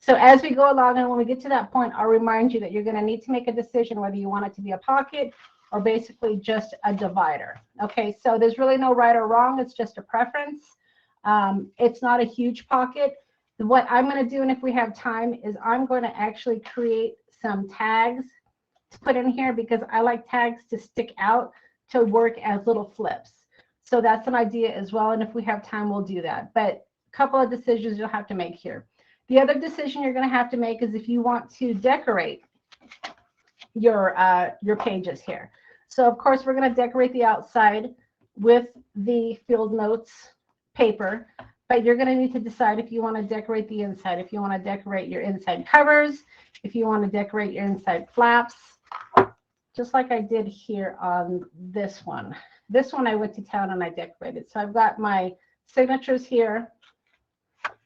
So as we go along, and when we get to that point, I'll remind you that you're going to need to make a decision whether you want it to be a pocket or basically just a divider. Okay, so there's really no right or wrong. It's just a preference. It's not a huge pocket. What I'm going to do, and if we have time, is I'm going to actually create some tags to put in here because I like tags to stick out to work as little flips. So that's an idea as well. And if we have time, we'll do that. But a couple of decisions you'll have to make here. The other decision you're going to have to make is if you want to decorate your pages here. So of course, we're going to decorate the outside with the field notes paper, but you're going to need to decide if you want to decorate the inside, if you want to decorate your inside covers, if you want to decorate your inside flaps, just like I did here on this one. This one I went to town and I decorated. So I've got my signatures here,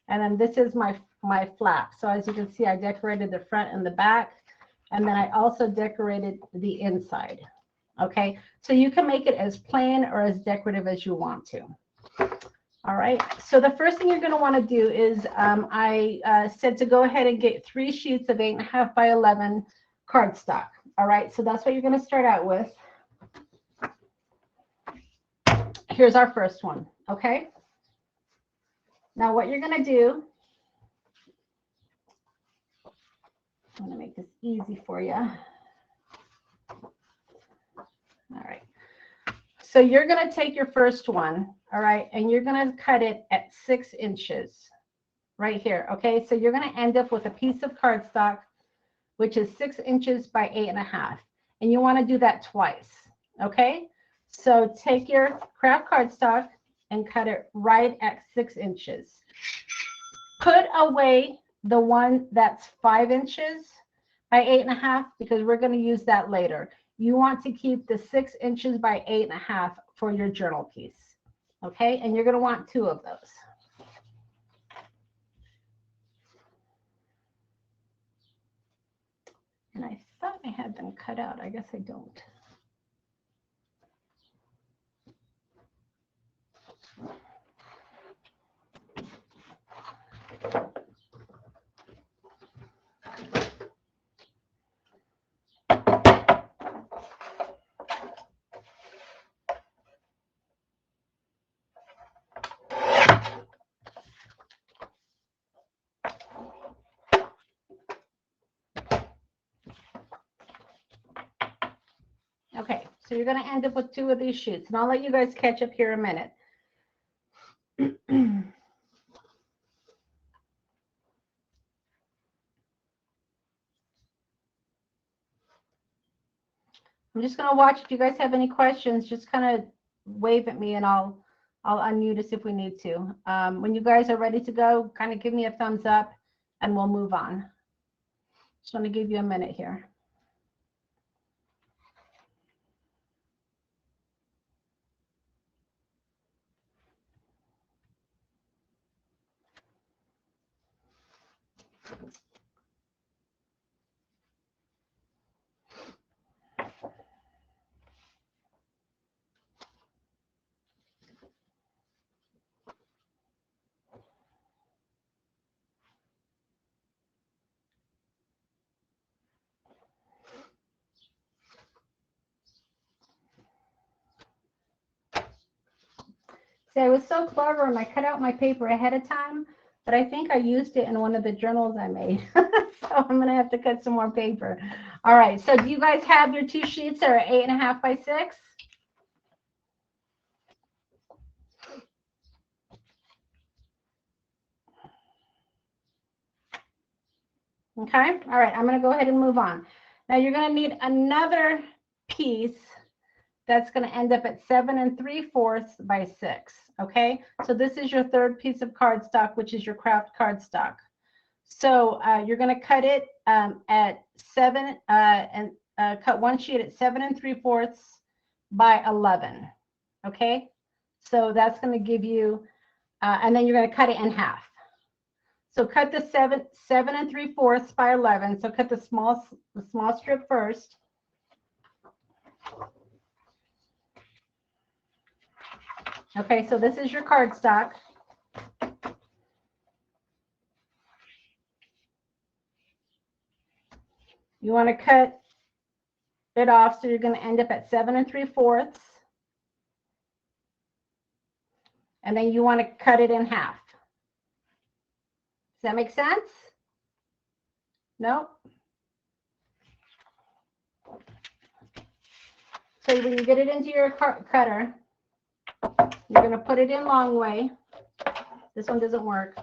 and then this is my flap. So as you can see, I decorated the front and the back, and then I also decorated the inside. Okay, so you can make it as plain or as decorative as you want to. All right, so the first thing you're going to want to do is I said to go ahead and get 3 sheets of 8.5 by 11 cardstock. All right, so that's what you're going to start out with. Here's our first one. Okay, now what you're going to do, I'm going to make this easy for you. All right, so you're going to take your first one, all right, and you're going to cut it at 6 inches right here. Okay, so you're going to end up with a piece of cardstock which is 6 inches by 8.5, and you want to do that twice. Okay, so take your craft cardstock and cut it right at 6 inches. Put away the one that's 5 inches by 8.5 because we're going to use that later. You want to keep the 6 inches by 8.5 for your journal piece. Okay, and you're going to want 2 of those. And I thought I had them cut out. I guess I don't. Okay, so you're going to end up with 2 of these sheets, and I'll let you guys catch up here a minute. I'm just going to watch. If you guys have any questions, just kind of wave at me, and I'll unmute us if we need to. When you guys are ready to go, kind of give me a thumbs up, and we'll move on. Just want to give you a minute here. See, I was so clever and I cut out my paper ahead of time, but I think I used it in one of the journals I made. So I'm going to have to cut some more paper. All right, so do you guys have your 2 sheets that are 8.5 by 6? Okay, all right, I'm going to go ahead and move on. Now you're going to need another piece that's going to end up at 7 3/4 by 6. Okay, so this is your 3rd piece of cardstock, which is your craft cardstock. So you're going to cut it at 7 and cut one sheet at 7 3/4 by 11. Okay, so that's going to give you, and then you're going to cut it in half. So cut the 7 3/4 by 11. So cut the small strip first. Okay, so this is your cardstock. You want to cut it off, so you're going to end up at 7 3/4. And then you want to cut it in half. Does that make sense? No? So when you get it into your cutter, you're going to put it in long way. This one doesn't work.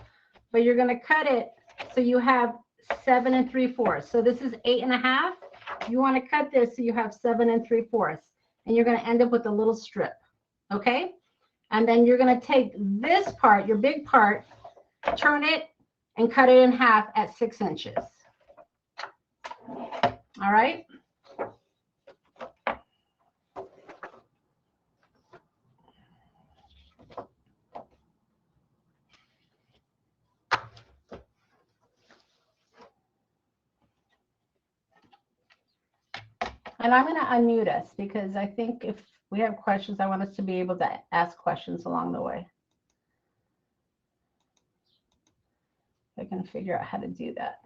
But you're going to cut it so you have 7 3/4. So this is 8 1/2. You want to cut this so you have 7 3/4. And you're going to end up with a little strip. Okay? And then you're going to take this part, your big part, turn it, and cut it in half at 6 inches. All right? And I'm going to unmute us because I think if we have questions, I want us to be able to ask questions along the way. I can figure out how to do that.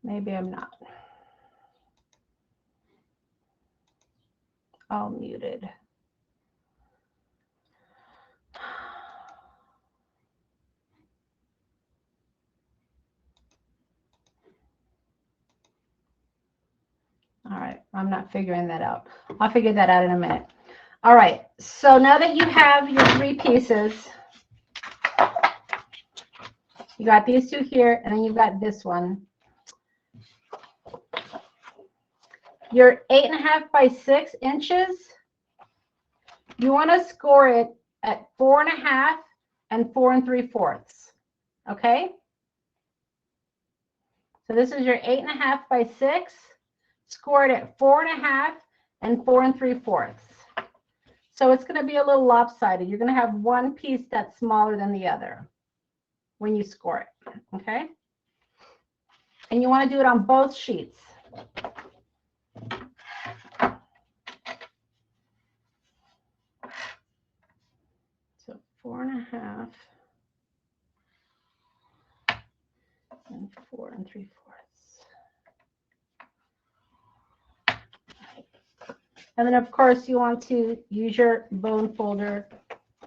Maybe I'm not. All muted. All right, I'm not figuring that out. I'll figure that out in a minute. All right, so now that you have your 3 pieces, you got these 2 here, and then you've got this one. Your 8 1/2 by 6 inches, you want to score it at 4 1/2 and 4 3/4. Okay? So this is your 8 1/2 by 6. Score it at 4 1/2 and 4 3/4. So it's going to be a little lopsided. You're going to have one piece that's smaller than the other when you score it. Okay? And you want to do it on both sheets. So 4 1/2 and 4 3/4. And then, of course, you want to use your bone folder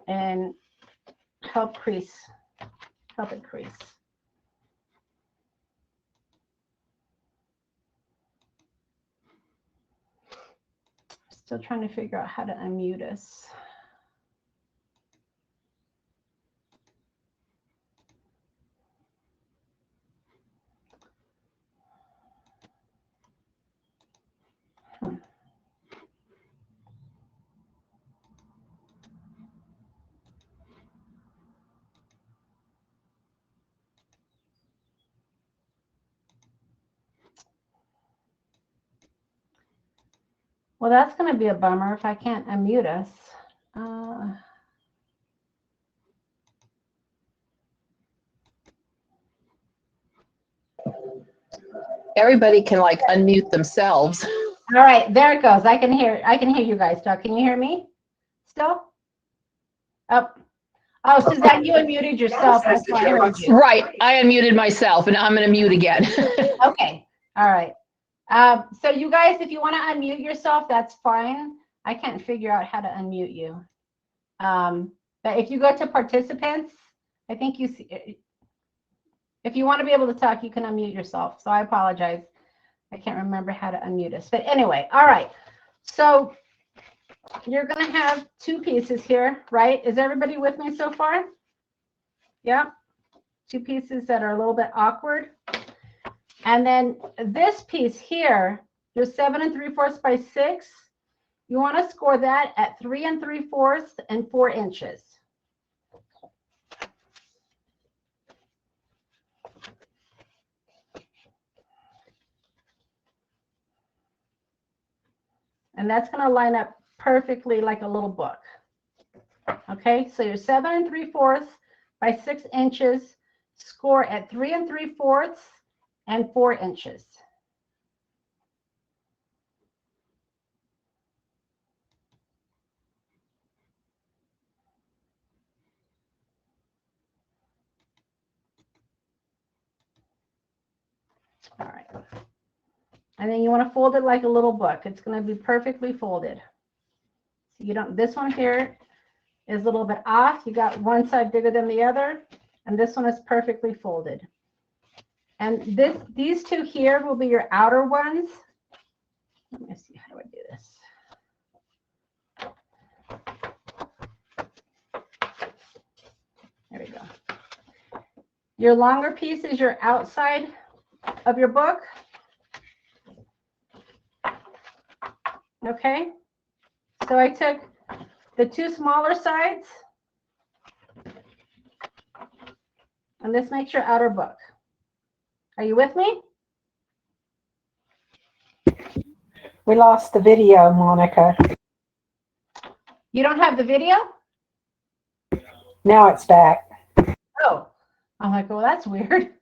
and help it crease. Still trying to figure out how to unmute us. Well, that's going to be a bummer if I can't unmute us. Everybody can like unmute themselves. All right, there it goes. I can hear you guys talk. Can you hear me still? Oh, Suzanne, you unmuted yourself. That's why I heard you. Right, I unmuted myself, and I'm going to mute again. Okay, all right. So you guys, if you want to unmute yourself, that's fine. I can't figure out how to unmute you. But if you go to participants, I think you see, if you want to be able to talk, you can unmute yourself. So I apologize. I can't remember how to unmute us. But anyway, all right. So you're going to have 2 pieces here, right? Is everybody with me so far? Yeah. 2 pieces that are a little bit awkward. And then this piece here, your 7 3/4 by 6, you want to score that at 3 3/4 and 4 inches. And that's going to line up perfectly like a little book. Okay, so your 7 3/4 by 6 inches, score at 3 3/4 and 4 inches. All right. And then you want to fold it like a little book. It's going to be perfectly folded. You don't, this one here is a little bit off. You got one side bigger than the other, and this one is perfectly folded. And these two here will be your outer ones. Let me see how do I do this. There we go. Your longer piece is your outside of your book. Okay. So I took the two smaller sides, and this makes your outer book. Are you with me? We lost the video, Monica. You don't have the video? Now it's back. Oh, I'm like, well, that's weird.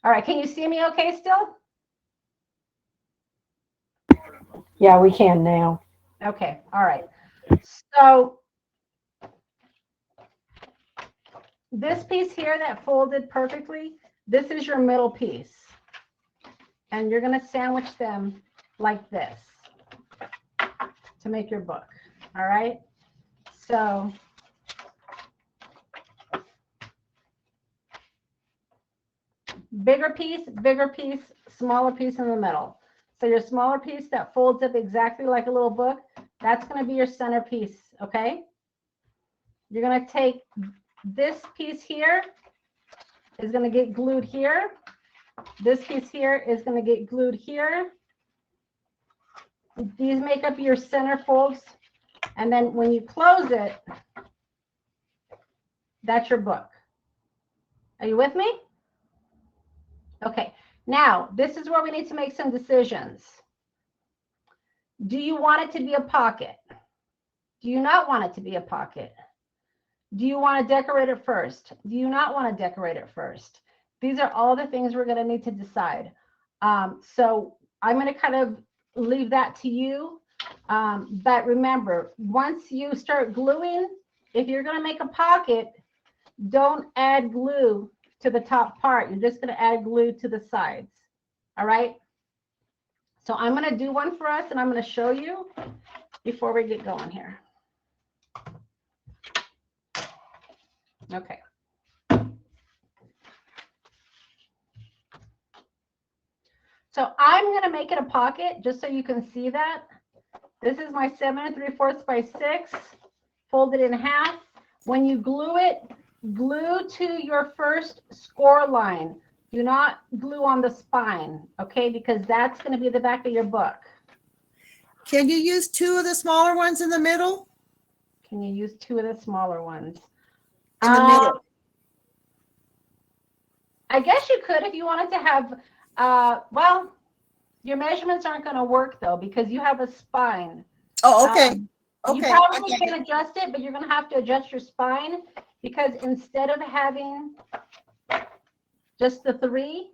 All right, can you see me okay still? Yeah, we can now. Okay, all right. So this piece here that folded perfectly, this is your middle piece. And you're going to sandwich them like this to make your book. All right. So bigger piece, smaller piece in the middle. So your smaller piece that folds up exactly like a little book, that's going to be your center piece. Okay. You're going to take this piece here is going to get glued here. This piece here is going to get glued here. These make up your center folds. And then when you close it, that's your book. Are you with me? Okay. Now, this is where we need to make some decisions. Do you want it to be a pocket? Do you not want it to be a pocket? Do you want to decorate it first? Do you not want to decorate it first? These are all the things we're going to need to decide. So I'm going to kind of leave that to you. But remember, once you start gluing, if you're going to make a pocket, don't add glue to the top part. You're just going to add glue to the sides. All right. So I'm going to do one for us, and I'm going to show you before we get going here. Okay. So I'm going to make it a pocket just so you can see that. This is my 7 3/4 by 6, folded in half. When you glue it, glue to your first score line. Do not glue on the spine, okay? Because that's going to be the back of your book. Can you use two of the smaller ones in the middle? Can you use two of the smaller ones? In the middle. I guess you could if you wanted to have, well, your measurements aren't going to work though because you have a spine. Oh, okay. You Okay. probably can adjust it, but you're going to have to adjust your spine because instead of having just the 3,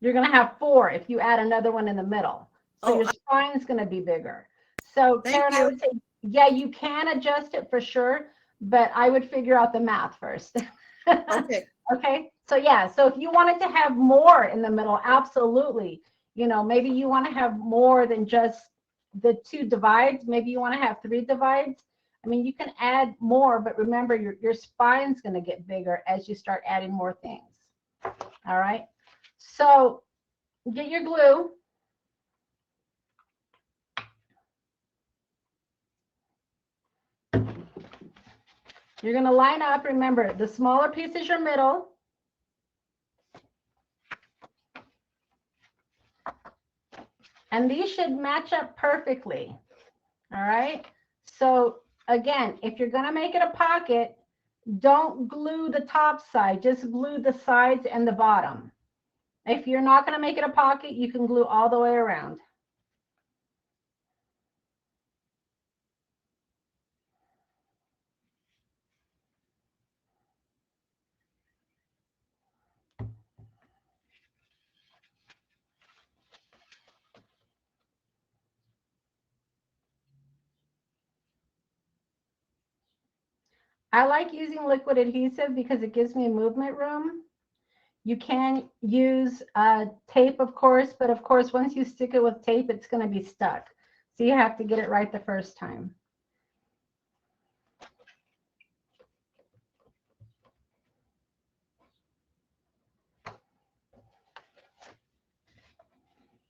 you're going to have 4 if you add another one in the middle. So your spine is going to be bigger. So Karen, I would say, yeah, you can adjust it for sure, but I would figure out the math first. Okay. Okay. So yeah, so if you wanted to have more in the middle, absolutely. You know, maybe you want to have more than just the 2 divides. Maybe you want to have 3 divides. I mean, you can add more, but remember your spine's going to get bigger as you start adding more things. All right. So get your glue. You're going to line up. Remember, the smaller piece is your middle. And these should match up perfectly. All right. So again, if you're going to make it a pocket, don't glue the top side, just glue the sides and the bottom. If you're not going to make it a pocket, you can glue all the way around. I like using liquid adhesive because it gives me movement room. You can use tape, of course, but of course, once you stick it with tape, it's going to be stuck. So you have to get it right the first time.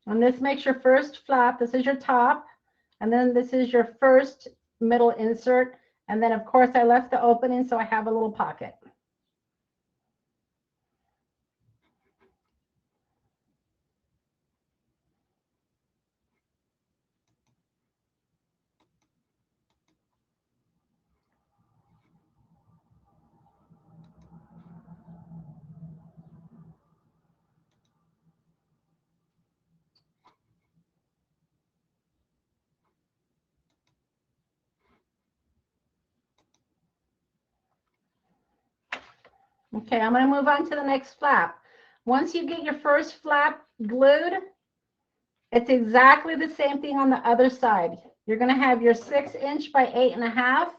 And this makes your first flap. This is your top. And then this is your first middle insert. And then, of course, I left the opening so I have a little pocket. Okay, I'm going to move on to the next flap. Once you get your first flap glued, it's exactly the same thing on the other side. You're going to have your 6" by 8.5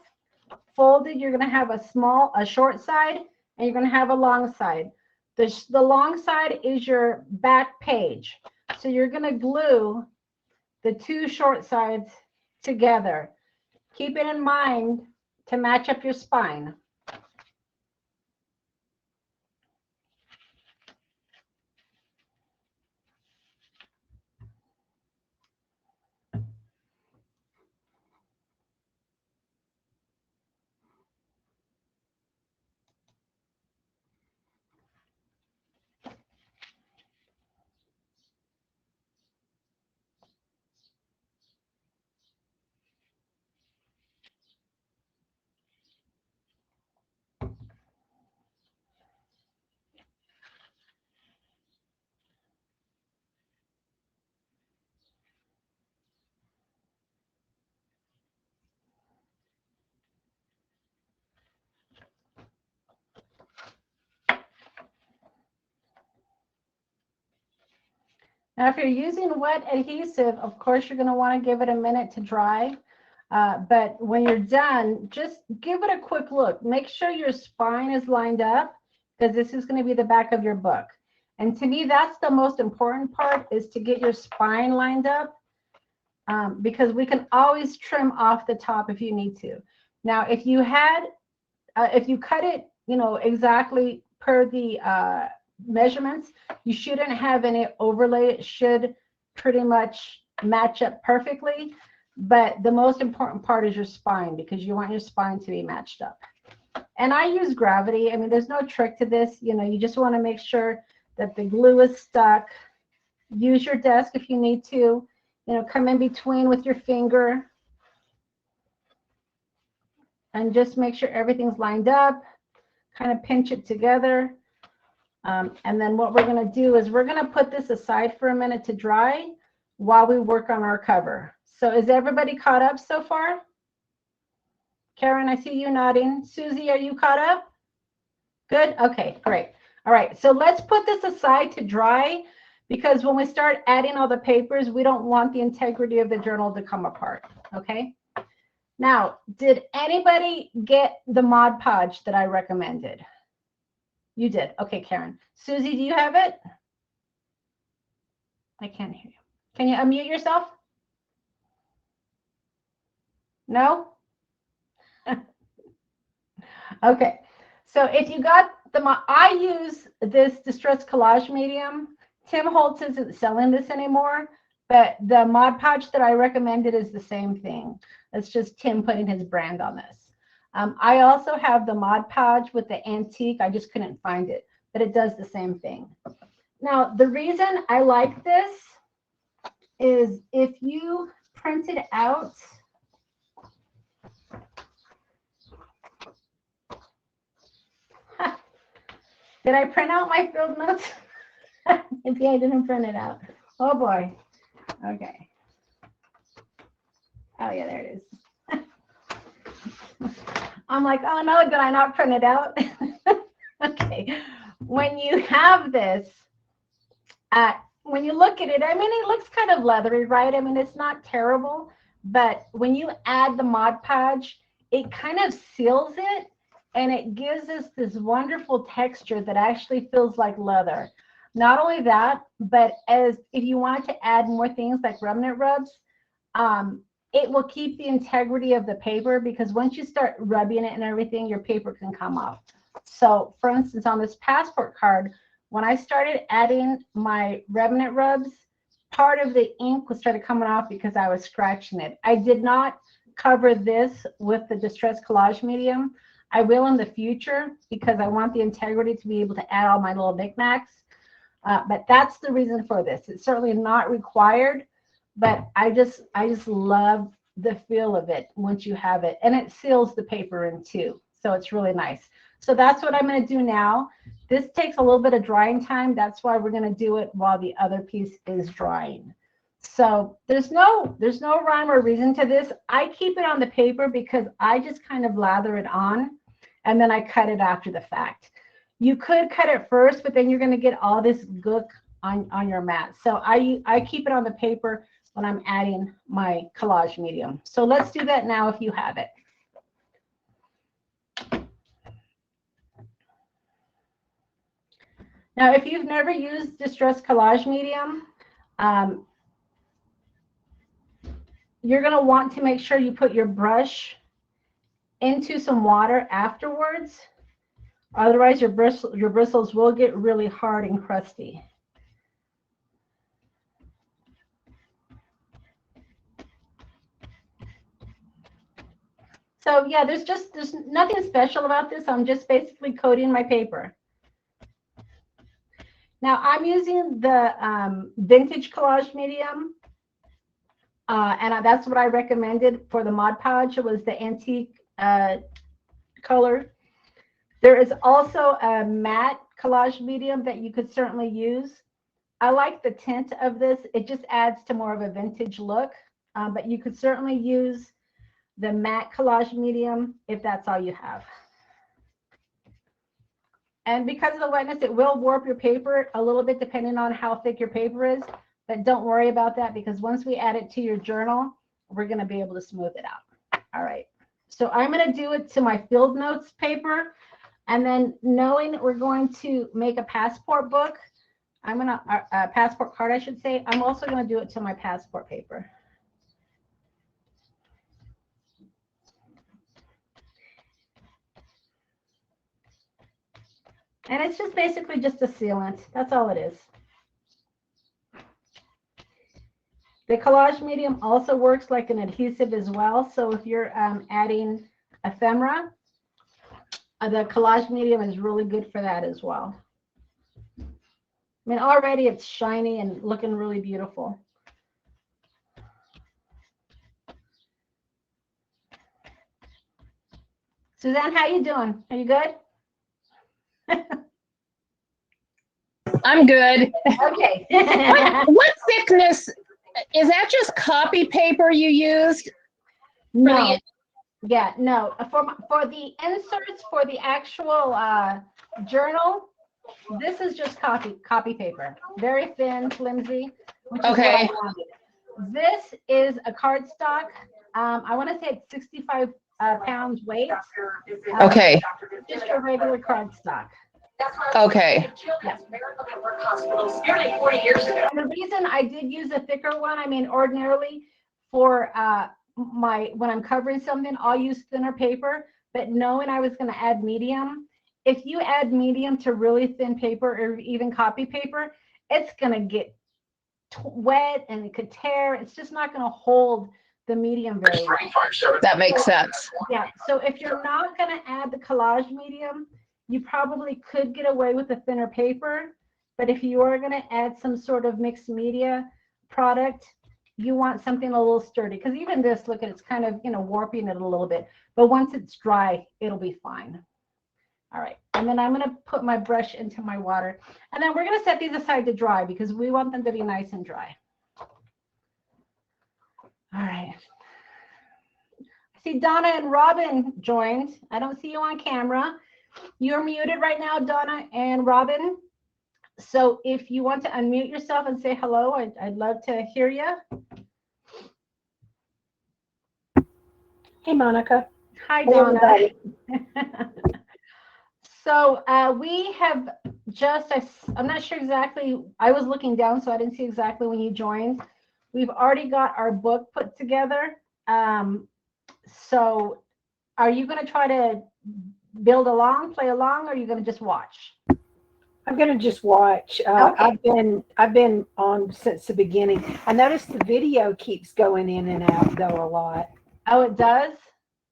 folded. You're going to have a short side, and you're going to have a long side. The long side is your back page. So you're going to glue the two short sides together. Keep it in mind to match up your spine. Now, if you're using wet adhesive, of course, you're going to want to give it a minute to dry. But when you're done, just give it a quick look. Make sure your spine is lined up, because this is going to be the back of your book. And to me, that's the most important part, is to get your spine lined up, because we can always trim off the top if you need to. Now, if you cut it, exactly per the measurements, you shouldn't have any overlay. It should pretty much match up perfectly. But the most important part is your spine, because you want your spine to be matched up. And I use gravity. I mean, there's no trick to this. You just want to make sure that the glue is stuck. Use your desk if you need to. Come in between with your finger and just make sure everything's lined up. Kind of pinch it together. And then what we're going to do is we're going to put this aside for a minute to dry while we work on our cover. So is everybody caught up so far? Karen, I see you nodding. Susie, are you caught up? Good? Okay, great. All right, so let's put this aside to dry, because when we start adding all the papers, we don't want the integrity of the journal to come apart, okay? Now, did anybody get the Mod Podge that I recommended? You did. Okay, Karen. Susie, do you have it? I can't hear you. Can you unmute yourself? No? Okay. So if you got I use this Distress Collage medium. Tim Holtz isn't selling this anymore, but the Mod Podge that I recommended is the same thing. It's just Tim putting his brand on this. I also have the Mod Podge with the antique. I just couldn't find it, but it does the same thing. Now, the reason I like this is if you print it out, did I print out my field notes? Maybe I didn't print it out. Oh boy. Okay. Oh yeah, there it is. I'm like, oh no, did I not print it out? Okay. When you have this, when you look at it, I mean, it looks kind of leathery, right? I mean, it's not terrible, but when you add the Mod Podge, it kind of seals it, and it gives us this wonderful texture that actually feels like leather. Not only that, but if you wanted to add more things like remnant rubs, it will keep the integrity of the paper, because once you start rubbing it and everything, your paper can come off. So for instance, on this passport card, when I started adding my remnant rubs, part of the ink was started coming off because I was scratching it. I did not cover this with the distress collage medium. I will in the future, because I want the integrity to be able to add all my little knickknacks. But that's the reason for this. It's certainly not required, but I just love the feel of it once you have it, and it seals the paper in too. So it's really nice. So that's what I'm going to do now. This takes a little bit of drying time. That's why we're going to do it while the other piece is drying. So there's no rhyme or reason to this. I keep it on the paper because I just kind of lather it on, and then I cut it after the fact. You could cut it first, but then you're going to get all this gook on your mat. So I keep it on the paper when I'm adding my collage medium. So let's do that now if you have it. Now, if you've never used Distress Collage Medium, you're going to want to make sure you put your brush into some water afterwards. Otherwise, your bristles will get really hard and crusty. So yeah, there's nothing special about this. I'm just basically coating my paper. Now I'm using the vintage collage medium, and that's what I recommended for the Mod Podge. It was the antique color. There is also a matte collage medium that you could certainly use. I like the tint of this. It just adds to more of a vintage look, but you could certainly use the matte collage medium if that's all you have. And because of the wetness, it will warp your paper a little bit depending on how thick your paper is, but don't worry about that, because once we add it to your journal, we're going to be able to smooth it out. All right, so I'm going to do it to my field notes paper, and then knowing we're going to make a passport book, I'm going to passport card, I should say. I'm also going to do it to my passport paper. And it's just basically just a sealant. That's all it is. The collage medium also works like an adhesive as well. So if you're adding ephemera, the collage medium is really good for that as well. I mean, already it's shiny and looking really beautiful. Suzanne, how you doing? Are you good? I'm good. Okay. What thickness, is that just copy paper you used? No. Yeah, no. For the inserts for the actual journal, this is just copy paper. Very thin, flimsy. Which is Okay. what I wanted. This is a cardstock. I want to say it's 65 pounds weight. Okay. Just a regular cardstock. Okay. Yeah. And the reason I did use a thicker one, I mean, ordinarily for when I'm covering something, I'll use thinner paper, but knowing I was going to add medium, if you add medium to really thin paper or even copy paper, it's going to get wet and it could tear. It's just not going to hold the medium very well. That makes sense. Yeah, so if you're not going to add the collage medium, you probably could get away with a thinner paper, but if you are going to add some sort of mixed media product, you want something a little sturdy, because even this, look at it's kind of, warping it a little bit, but once it's dry, it'll be fine. All right, and then I'm going to put my brush into my water, and then we're going to set these aside to dry because we want them to be nice and dry. All right. I see Donna and Robin joined. I don't see you on camera. You're muted right now, Donna and Robin. So if you want to unmute yourself and say hello, I'd love to hear you. Hey, Monica. Hi, Hey, Donna. everybody. So we have just, I'm not sure exactly, I was looking down, so I didn't see exactly when you joined. We've already got our book put together. So are you going to try to build along, play along, or are you going to just watch? I'm going to just watch. Okay. I've been on since the beginning. I noticed the video keeps going in and out though a lot. Oh, it does?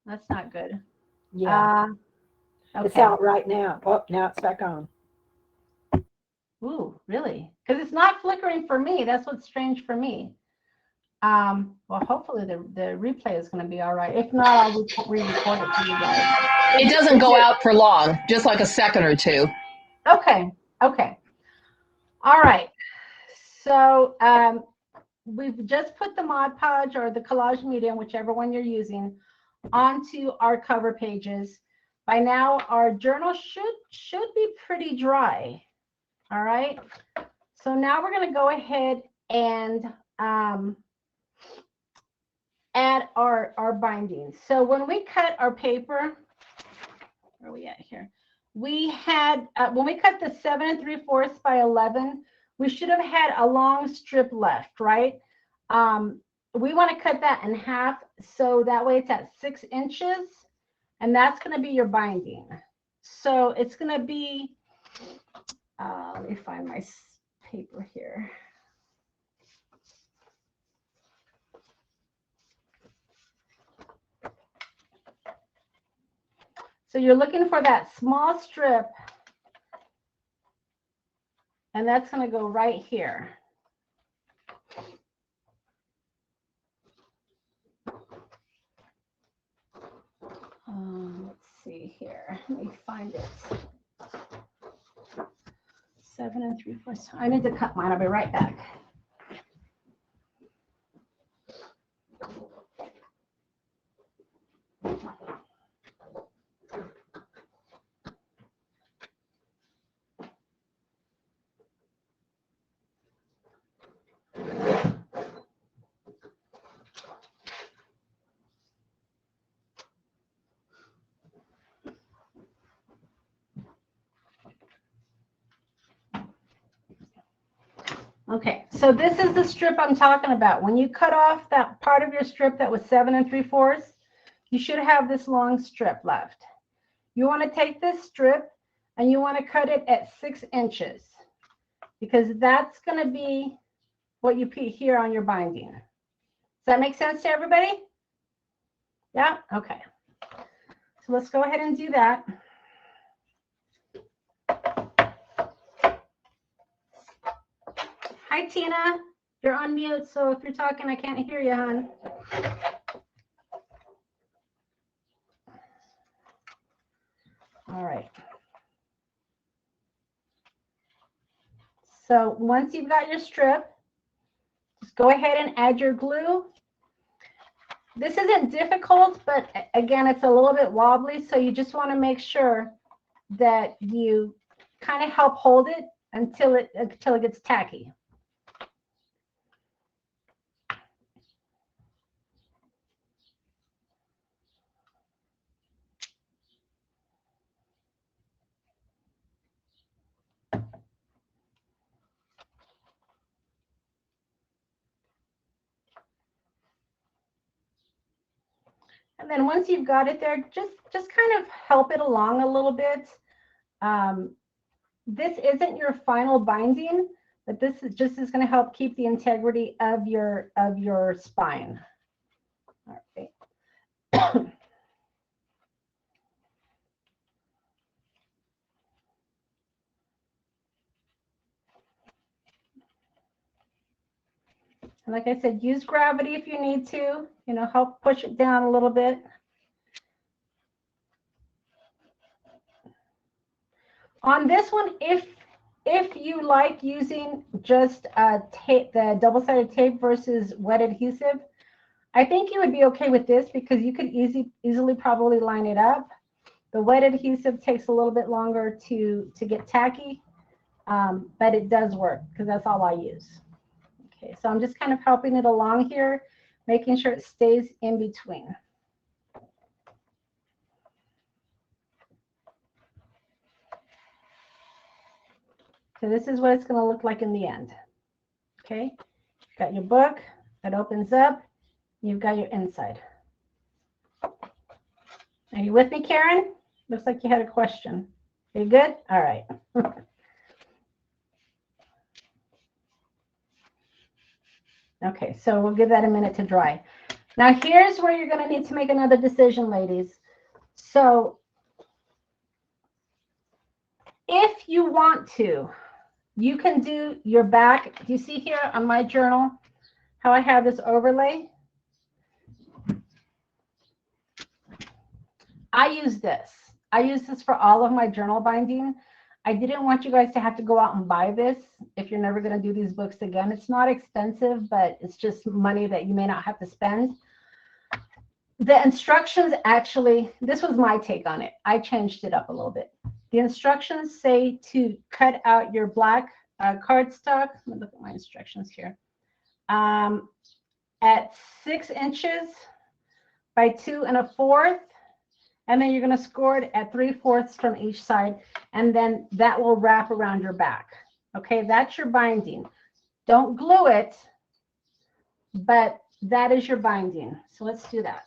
That's not good. Yeah. Okay. It's out right now. Oh, now it's back on. Ooh, really? Because it's not flickering for me. That's what's strange for me. Well, hopefully the replay is going to be all right. If not, I'll re-record it for you guys. It doesn't go out for long, just like a second or two. Okay. Okay. All right. So we've just put the Mod Podge or the collage medium, whichever one you're using, onto our cover pages. By now, our journal should be pretty dry. All right. So now we're going to go ahead and add our bindings. So when we cut our paper, where are we at here? We had, when we cut the 7 3/4 by 11, we should have had a long strip left, right? We want to cut that in half, so that way it's at 6 inches, and that's going to be your binding. So it's going to be, let me find my paper here. So you're looking for that small strip, and that's going to go right here. Let's see here. Let me find it. 7 3/4. I need to cut mine. I'll be right back. Okay, so this is the strip I'm talking about. When you cut off that part of your strip that was 7 3/4, you should have this long strip left. You want to take this strip and you want to cut it at 6 inches, because that's going to be what you put here on your binding. Does that make sense to everybody? Yeah? Okay. So let's go ahead and do that. Hi, Tina. You're on mute, so if you're talking, I can't hear you, hon. All right. So once you've got your strip, just go ahead and add your glue. This isn't difficult, but again, it's a little bit wobbly, so you just want to make sure that you kind of help hold it until it gets tacky. And then once you've got it there, just kind of help it along a little bit. This isn't your final binding, but this is going to help keep the integrity of your spine. All right. And like I said, use gravity if you need to, help push it down a little bit. On this one, if you like using just tape, the double-sided tape versus wet adhesive, I think you would be okay with this because you could easily probably line it up. The wet adhesive takes a little bit longer to get tacky, but it does work because that's all I use. Okay, so I'm just kind of helping it along here, making sure it stays in between. So this is what it's going to look like in the end. Okay, you've got your book that opens up. You've got your inside. Are you with me, Karen? Looks like you had a question. Are you good? All right. Okay, so we'll give that a minute to dry. Now here's where you're going to need to make another decision, ladies. So if you want to, you can do your back. Do you see here on my journal how I have this overlay? I use this. I use this for all of my journal binding. I didn't want you guys to have to go out and buy this if you're never going to do these books again. It's not expensive, but it's just money that you may not have to spend. The instructions actually, this was my take on it. I changed it up a little bit. The instructions say to cut out your black cardstock. Let me look at my instructions here. At 6 inches by 2 1/4. And then you're going to score it at 3/4 from each side. And then that will wrap around your back. Okay, that's your binding. Don't glue it, but that is your binding. So let's do that.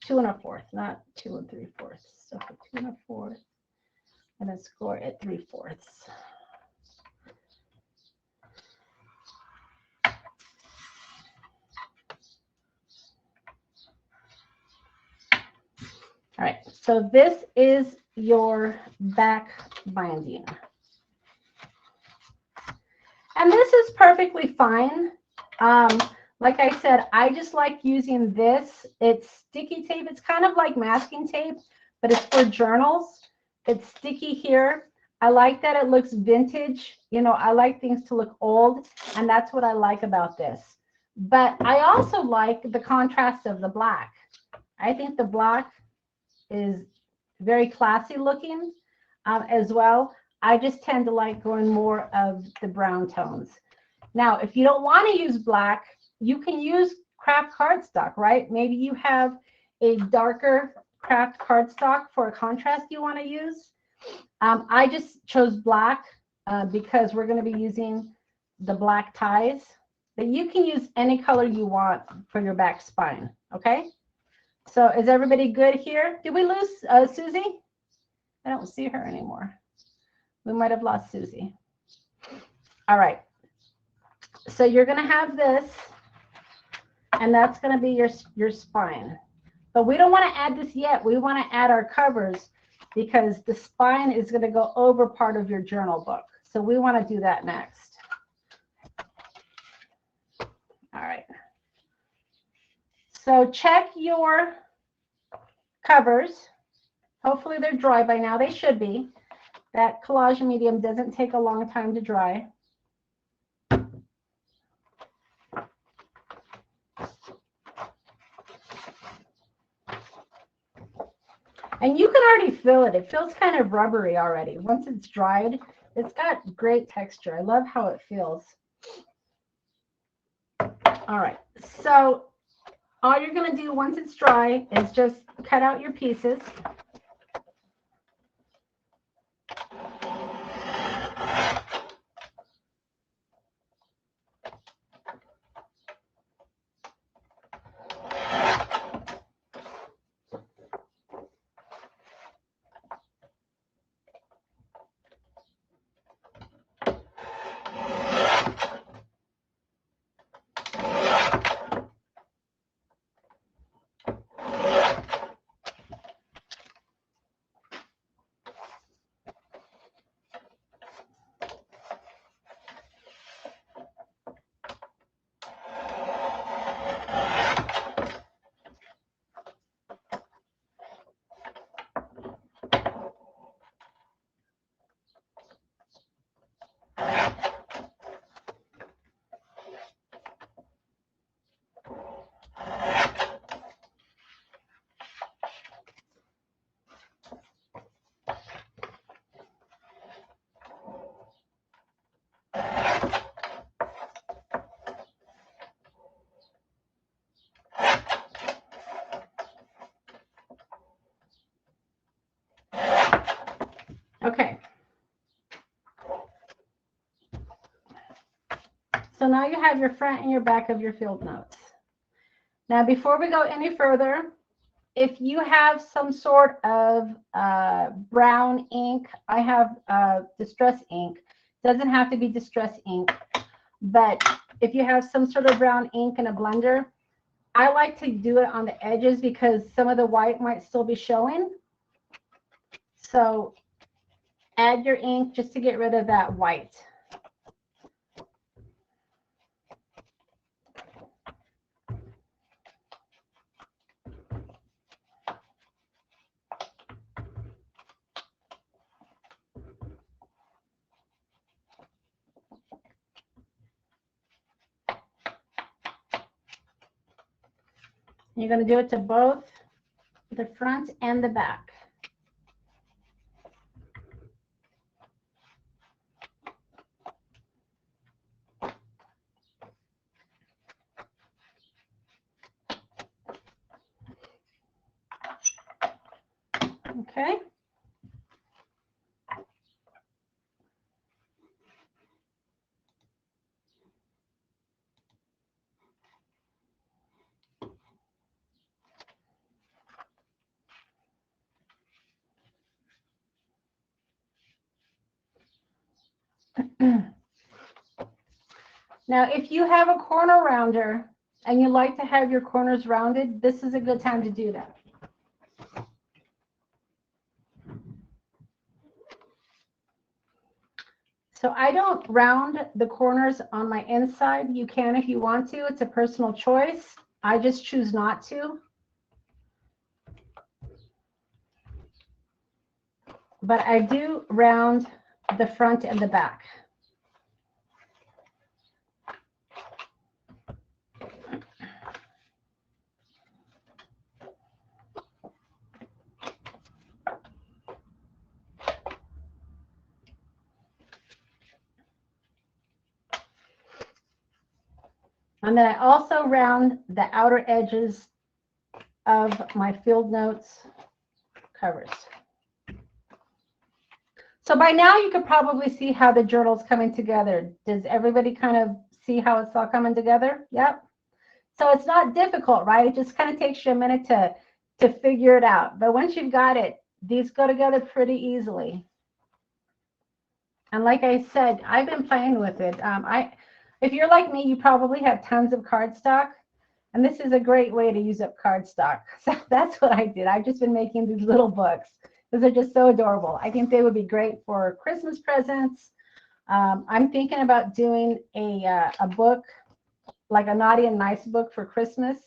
2 1/4, not 2 3/4. So for 2 1/4, and then score at 3/4. All right, so this is your back binding. And this is perfectly fine. Like I said, I just like using this. It's sticky tape. It's kind of like masking tape, but it's for journals. It's sticky here. I like that it looks vintage. You know, I like things to look old, and that's what I like about this. But I also like the contrast of the black. I think the black is very classy looking as well. I just tend to like going more of the brown tones. Now, if you don't want to use black, you can use craft cardstock, right? Maybe you have a darker craft cardstock for a contrast you want to use. I just chose black because we're going to be using the black ties. But you can use any color you want for your back spine, okay? So is everybody good here? Did we lose Susie? I don't see her anymore. We might have lost Susie. All right. So you're going to have this, and that's going to be your spine. But we don't want to add this yet. We want to add our covers because the spine is going to go over part of your journal book. So we want to do that next. All right. So check your covers. Hopefully they're dry by now. They should be. That collage medium doesn't take a long time to dry. And you can already feel it. It feels kind of rubbery already. Once it's dried, it's got great texture. I love how it feels. All right. So all you're going to do once it's dry is just cut out your pieces. So now you have your front and your back of your field notes. Now, before we go any further, if you have some sort of brown ink, I have distress ink. Doesn't have to be distress ink, but if you have some sort of brown ink in a blender, I like to do it on the edges because some of the white might still be showing. So add your ink just to get rid of that white. You're going to do it to both the front and the back. Okay. Now, if you have a corner rounder and you like to have your corners rounded, this is a good time to do that. So I don't round the corners on my inside. You can if you want to. It's a personal choice. I just choose not to. But I do round the front and the back. And then I also round the outer edges of my field notes covers. So by now you could probably see how the journal's coming together. Does everybody kind of see how it's all coming together? Yep. So it's not difficult, right? It just kind of takes you a minute to figure it out. But once you've got it, these go together pretty easily. And like I said, I've been playing with it. If you're like me, you probably have tons of cardstock. And this is a great way to use up cardstock. So that's what I did. I've just been making these little books. Those are just so adorable. I think they would be great for Christmas presents. I'm thinking about doing a book, like a naughty and nice book for Christmas,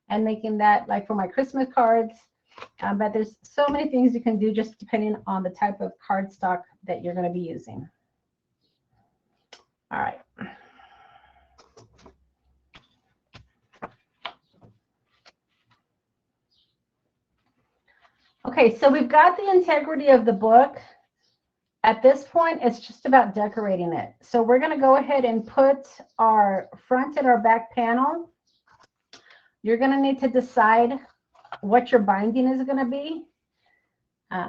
and making that like for my Christmas cards. But there's so many things you can do just depending on the type of cardstock that you're going to be using. All right. Okay, so we've got the integrity of the book. At this point, it's just about decorating it. So we're going to go ahead and put our front and our back panel. You're going to need to decide what your binding is going to be.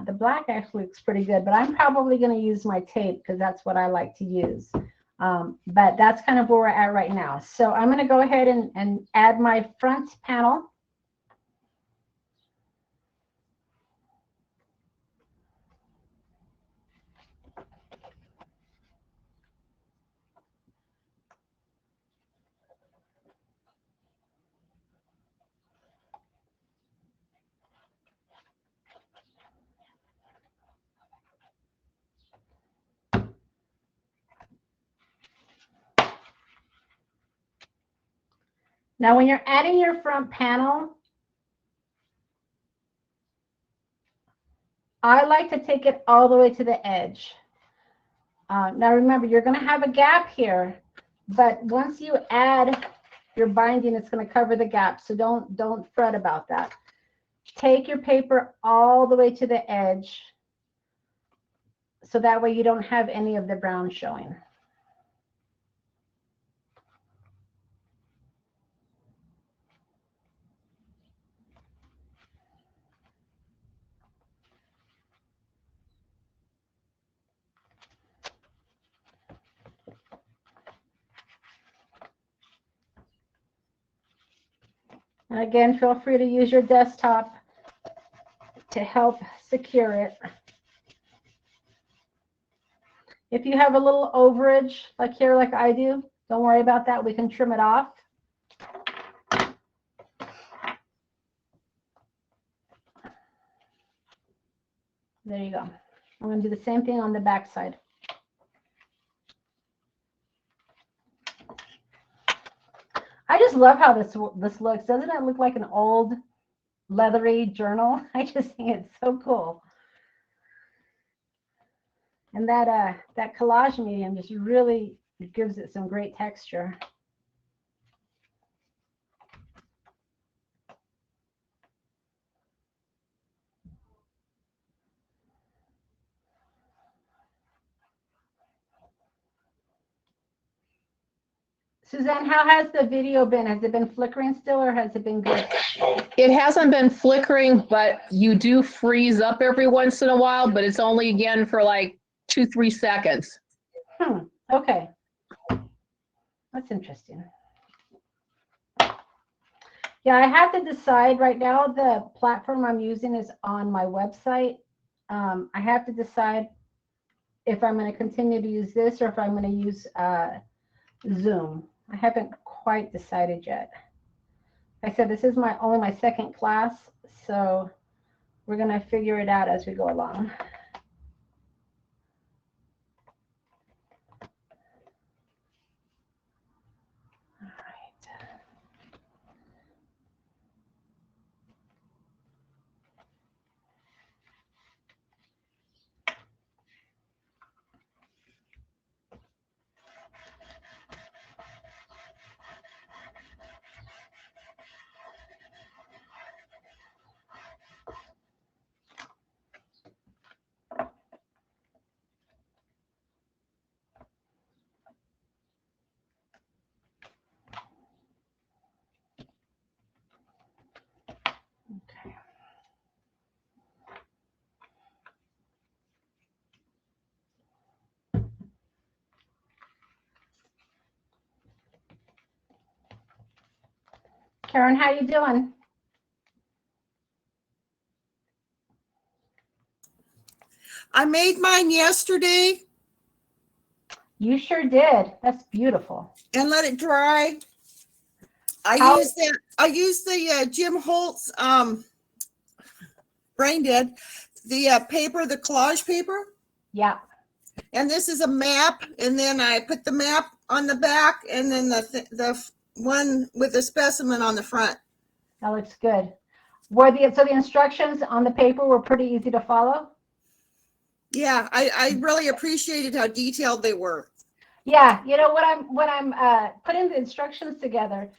The black actually looks pretty good, but I'm probably going to use my tape because that's what I like to use. But that's kind of where we're at right now. So I'm going to go ahead and add my front panel. Now, when you're adding your front panel, I like to take it all the way to the edge. Now, remember, you're going to have a gap here, but once you add your binding, it's going to cover the gap, so don't fret about that. Take your paper all the way to the edge, so that way you don't have any of the brown showing. And again, feel free to use your desktop to help secure it. If you have a little overage, like here, like I do, don't worry about that. We can trim it off. There you go. I'm going to do the same thing on the back side. I just love how this looks. Doesn't it look like an old leathery journal? I just think it's so cool. And that collage medium just really gives it some great texture. Suzanne, how has the video been? Has it been flickering still, or has it been good? It hasn't been flickering, but you do freeze up every once in a while, but it's only again for like 2-3 seconds. Okay. That's interesting. Yeah, I have to decide right now. The platform I'm using is on my website. I have to decide if I'm going to continue to use this or if I'm going to use Zoom. I haven't quite decided yet. Like I said, this is only my second class, so we're going to figure it out as we go along. All right. Okay. Karen, how you doing? I made mine yesterday You sure did. That's beautiful. and let it dry. I used the Jim Holtz Brain Dead, the paper, the collage paper. Yeah. And this is a map, and then I put the map on the back, and then the one with the specimen on the front. That looks good. So the instructions on the paper were pretty easy to follow? Yeah, I really appreciated how detailed they were. Yeah, you know, when I'm putting the instructions together,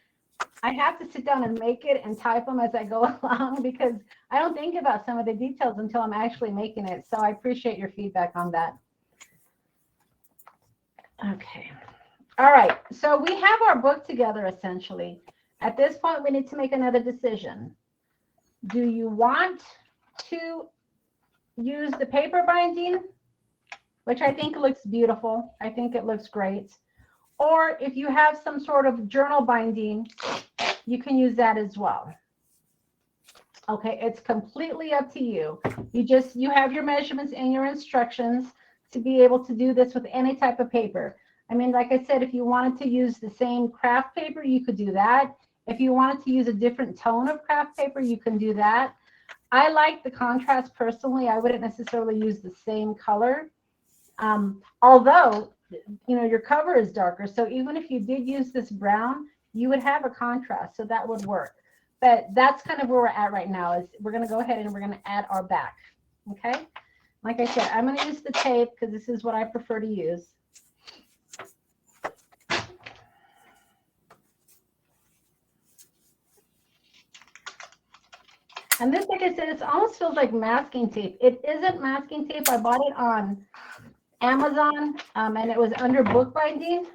I have to sit down and make it and type them as I go along because I don't think about some of the details until I'm actually making it. So I appreciate your feedback on that. Okay. All right. So we have our book together essentially. At this point, we need to make another decision. Do you want to use the paper binding, which I think looks beautiful? I think it looks great. Or if you have some sort of journal binding, you can use that as well. Okay, it's completely up to you. You have your measurements and your instructions to be able to do this with any type of paper. I mean, like I said, if you wanted to use the same craft paper, you could do that. If you wanted to use a different tone of craft paper, you can do that. I like the contrast personally. I wouldn't necessarily use the same color. Although, you know, your cover is darker. So even if you did use this brown, you would have a contrast. So that would work. But that's kind of where we're at right now is we're going to go ahead and we're going to add our back. Okay. Like I said, I'm going to use the tape because this is what I prefer to use. And this, like I said, it almost feels like masking tape. It isn't masking tape. I bought it on Amazon and it was under bookbinding.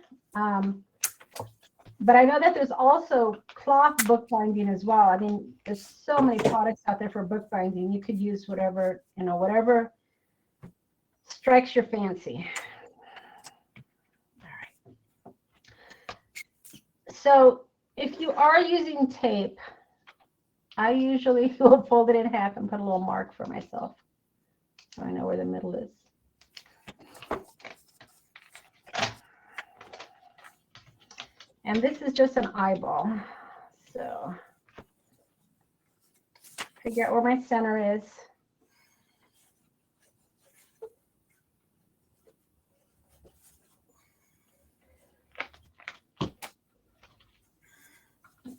But I know that there's also cloth bookbinding as well. I mean, there's so many products out there for bookbinding. You could use whatever, you know, whatever strikes your fancy. All right. So if you are using tape, I usually will fold it in half and put a little mark for myself so I know where the middle is. And this is just an eyeball. So figure out where my center is.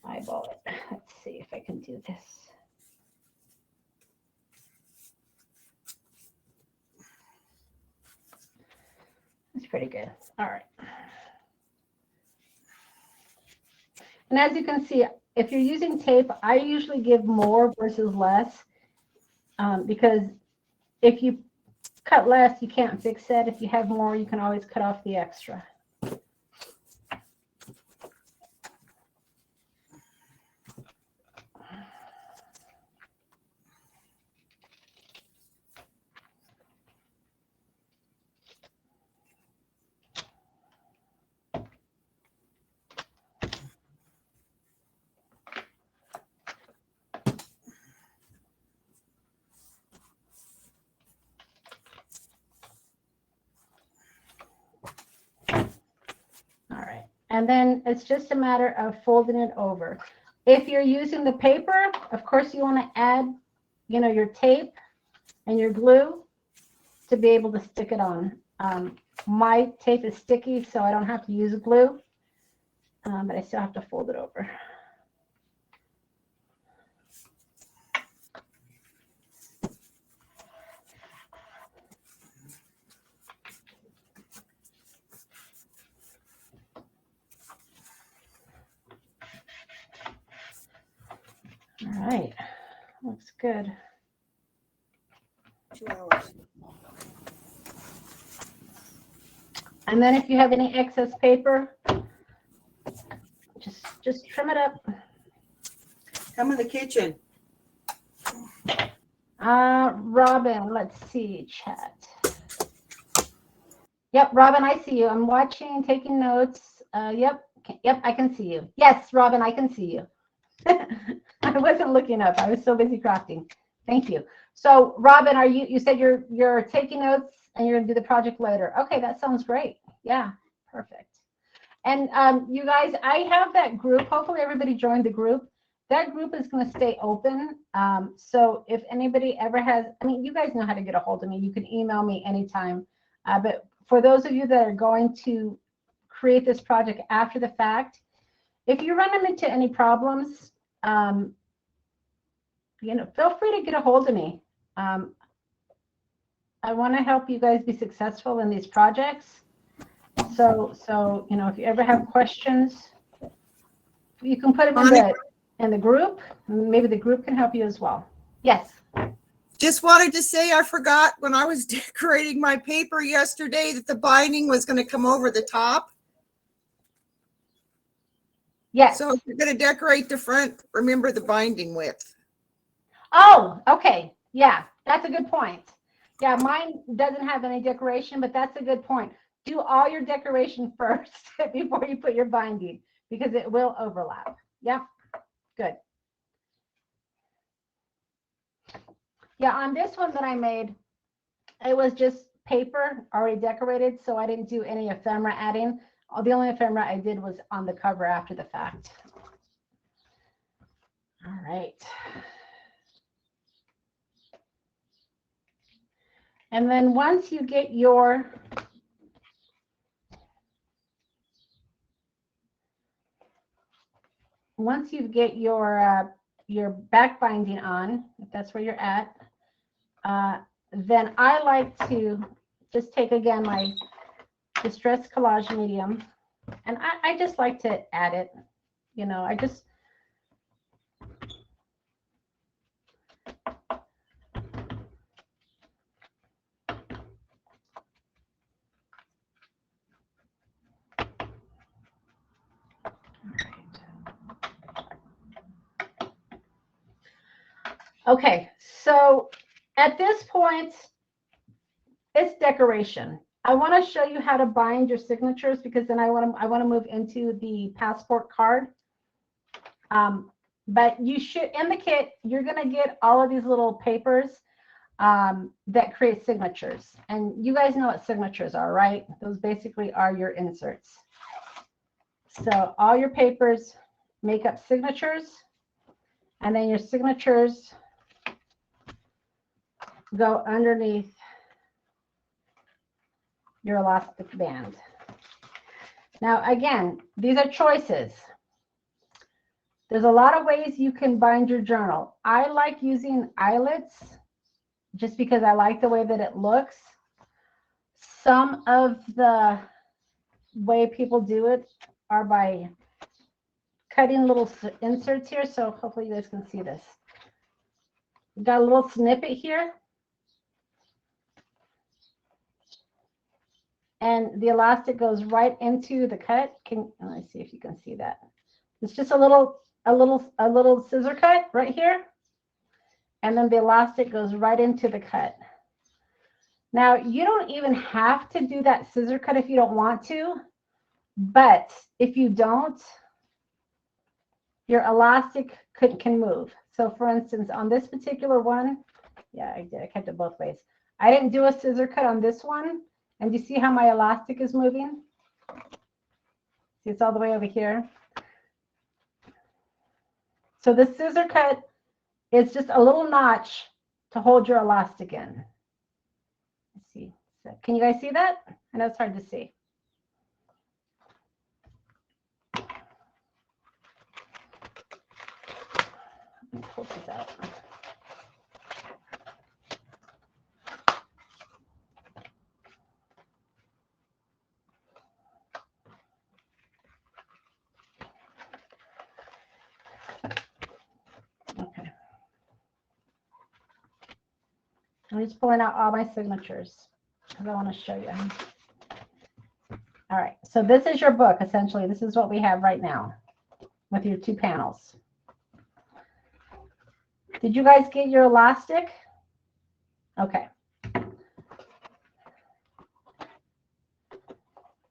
Eyeball it. Let's see if I can do this. That's pretty good. All right. And as you can see, if you're using tape, I usually give more versus less because if you cut less, you can't fix it. If you have more, you can always cut off the extra. And then it's just a matter of folding it over. If you're using the paper, of course, you want to add, your tape and your glue to be able to stick it on. My tape is sticky, so I don't have to use glue, but I still have to fold it over. All right, looks good. 2 hours. And then if you have any excess paper, just trim it up. Come in the kitchen. Robin, let's see, chat. Yep, Robin, I see you. I'm watching, taking notes. Yep, I can see you. Yes, Robin, I can see you. I wasn't looking up. I was so busy crafting. Thank you. So, Robin, you said you're taking notes and you're gonna do the project later. Okay, that sounds great. Yeah, perfect. And you guys, I have that group. Hopefully, everybody joined the group. That group is going to stay open. So if anybody ever has, you guys know how to get a hold of me. You can email me anytime. But for those of you that are going to create this project after the fact, if you run into any problems, feel free to get a hold of me. I want to help you guys be successful in these projects. So if you ever have questions, you can put them in the group. Maybe the group can help you as well. Yes. Just wanted to say I forgot when I was decorating my paper yesterday that the binding was going to come over the top. Yes. So if you're going to decorate the front, remember the binding width. Oh, okay. Yeah, that's a good point. Yeah, mine doesn't have any decoration, but that's a good point. Do all your decoration first before you put your binding because it will overlap. Yep, good. Yeah, on this one that I made, it was just paper already decorated, so I didn't do any ephemera adding. The only ephemera I did was on the cover after the fact. All right. And then once you get your back binding on, if that's where you're at, then I like to just take again my Distress Collage Medium, and I just like to add it. I just Okay, so at this point, it's decoration. I want to show you how to bind your signatures because then I want to move into the passport card. But you should, in the kit, you're going to get all of these little papers that create signatures. And you guys know what signatures are, right? Those basically are your inserts. So all your papers make up signatures, and then your signatures go underneath your elastic band. Now, again, these are choices. There's a lot of ways you can bind your journal. I like using eyelets just because I like the way that it looks. Some of the way people do it are by cutting little inserts here. So hopefully you guys can see this. We've got a little snippet here. And the elastic goes right into the cut. Let me see if you can see that. It's just a little scissor cut right here. And then the elastic goes right into the cut. Now, you don't even have to do that scissor cut if you don't want to. But if you don't, your elastic can move. So for instance, on this particular one, yeah, I did. I kept it both ways. I didn't do a scissor cut on this one. And you see how my elastic is moving? See, it's all the way over here. So the scissor cut is just a little notch to hold your elastic in. Let's see. So can you guys see that? I know it's hard to see. Let me pull this out. Okay. I'm just pulling out all my signatures because I want to show you. All right, so this is your book, essentially. This is what we have right now with your 2 panels. Did you guys get your elastic? Okay.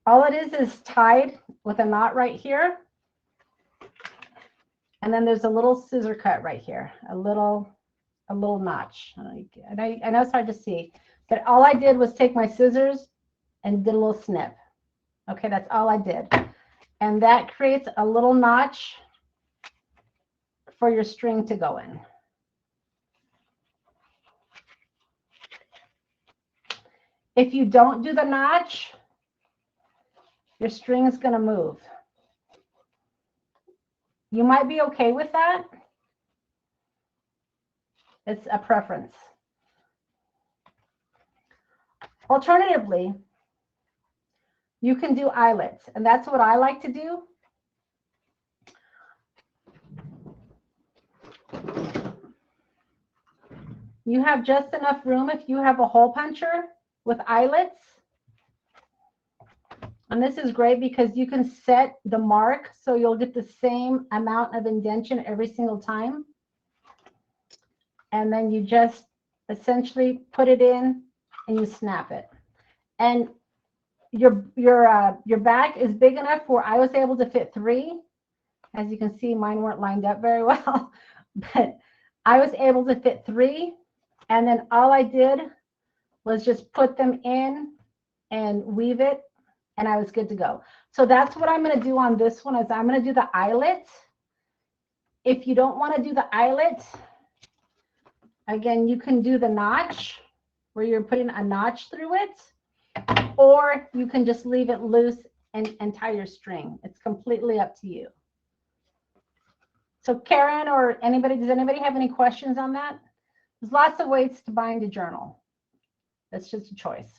All it is tied with a knot right here. And then there's a little scissor cut right here, a little notch. I know it's hard to see, but all I did was take my scissors and did a little snip. Okay, that's all I did. And that creates a little notch for your string to go in. If you don't do the notch, your string is going to move. You might be okay with that. It's a preference. Alternatively, you can do eyelets, and that's what I like to do. You have just enough room if you have a hole puncher with eyelets. And this is great because you can set the mark so you'll get the same amount of indentation every single time. And then you just essentially put it in and you snap it. And your back is big enough where I was able to fit 3. As you can see, mine weren't lined up very well, but I was able to fit 3. And then all I did was just put them in and weave it, and I was good to go. So that's what I'm going to do on this one, is I'm going to do the eyelet. If you don't want to do the eyelet, again, you can do the notch where you're putting a notch through it, or you can just leave it loose and tie your string. It's completely up to you. So Karen or anybody, does anybody have any questions on that? There's lots of ways to bind a journal. That's just a choice.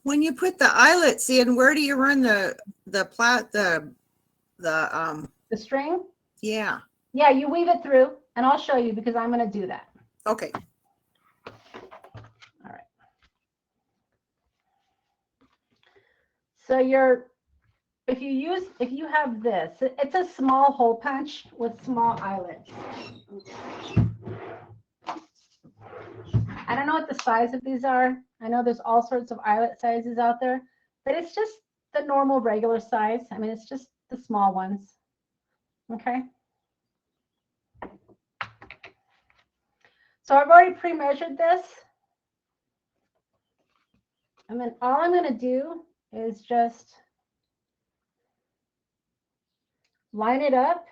When you put the eyelets in, where do you run the string? Yeah. Yeah, you weave it through, and I'll show you because I'm going to do that. Okay. All right. So if you have this, it's a small hole punch with small eyelets. I don't know what the size of these are. I know there's all sorts of eyelet sizes out there, but it's just the normal regular size. I mean, it's just the small ones. Okay. So I've already pre-measured this. And then all I'm going to do is just line it up.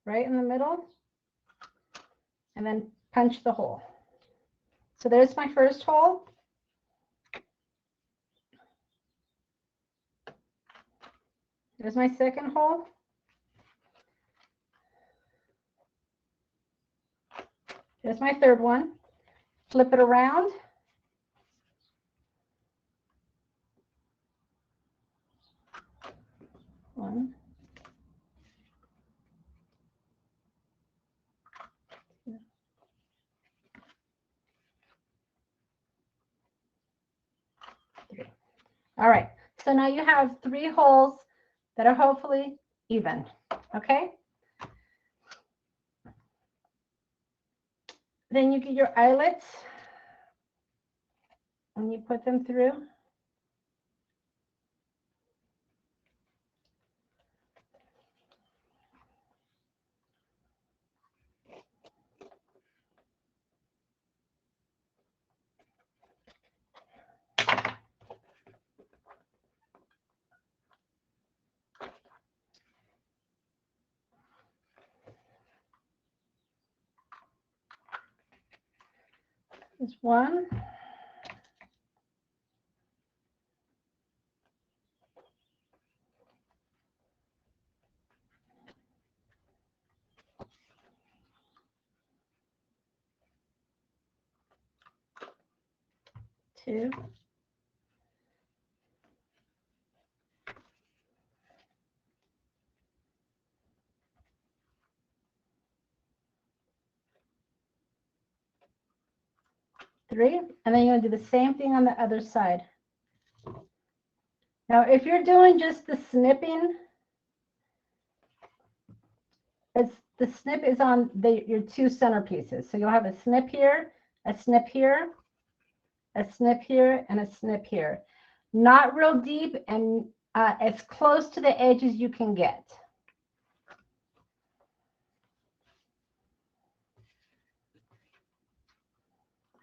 Right in the middle. And then punch the hole. So there's my first hole. There's my second hole. There's my third one. Flip it around. One. Two. Three. All right. So now you have 3 holes that are hopefully even. Okay. Then you get your eyelets and you put them through. There's 1. 2. 3, and then you're going to do the same thing on the other side. Now, if you're doing just the snipping, the snip is on your 2 centerpieces. So you'll have a snip here, a snip here, a snip here, and a snip here. Not real deep and as close to the edge as you can get.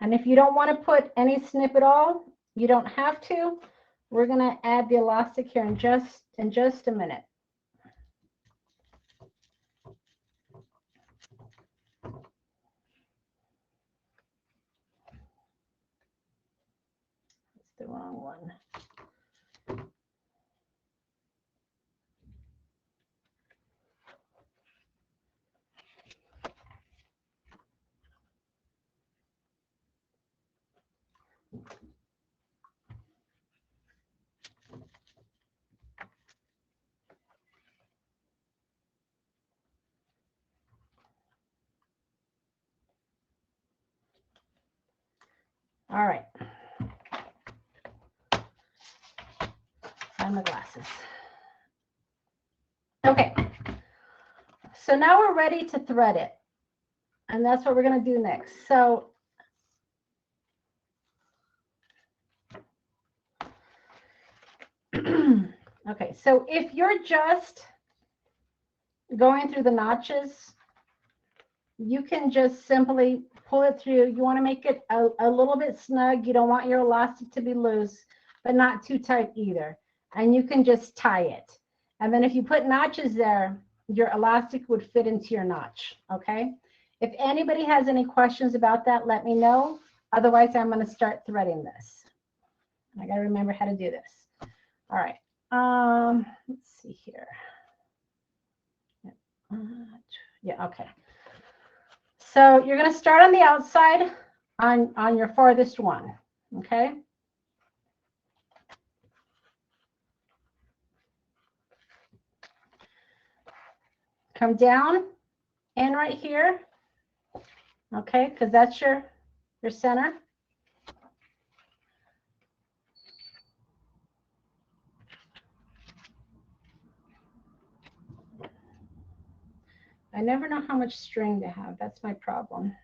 And if you don't want to put any snip at all, you don't have to. We're going to add the elastic here in just a minute. That's the wrong one. All right. Find my glasses. Okay. So now we're ready to thread it. And that's what we're going to do next. So okay, so if you're just going through the notches, you can just simply pull it through. You want to make it a little bit snug. You don't want your elastic to be loose, but not too tight either. And you can just tie it. And then if you put notches there, your elastic would fit into your notch, okay? If anybody has any questions about that, let me know. Otherwise, I'm going to start threading this. I got to remember how to do this. All right. Let's see here. Yeah, okay. So you're going to start on the outside on your farthest one, okay? Come down and right here, okay, because that's your center. I never know how much string to have. That's my problem.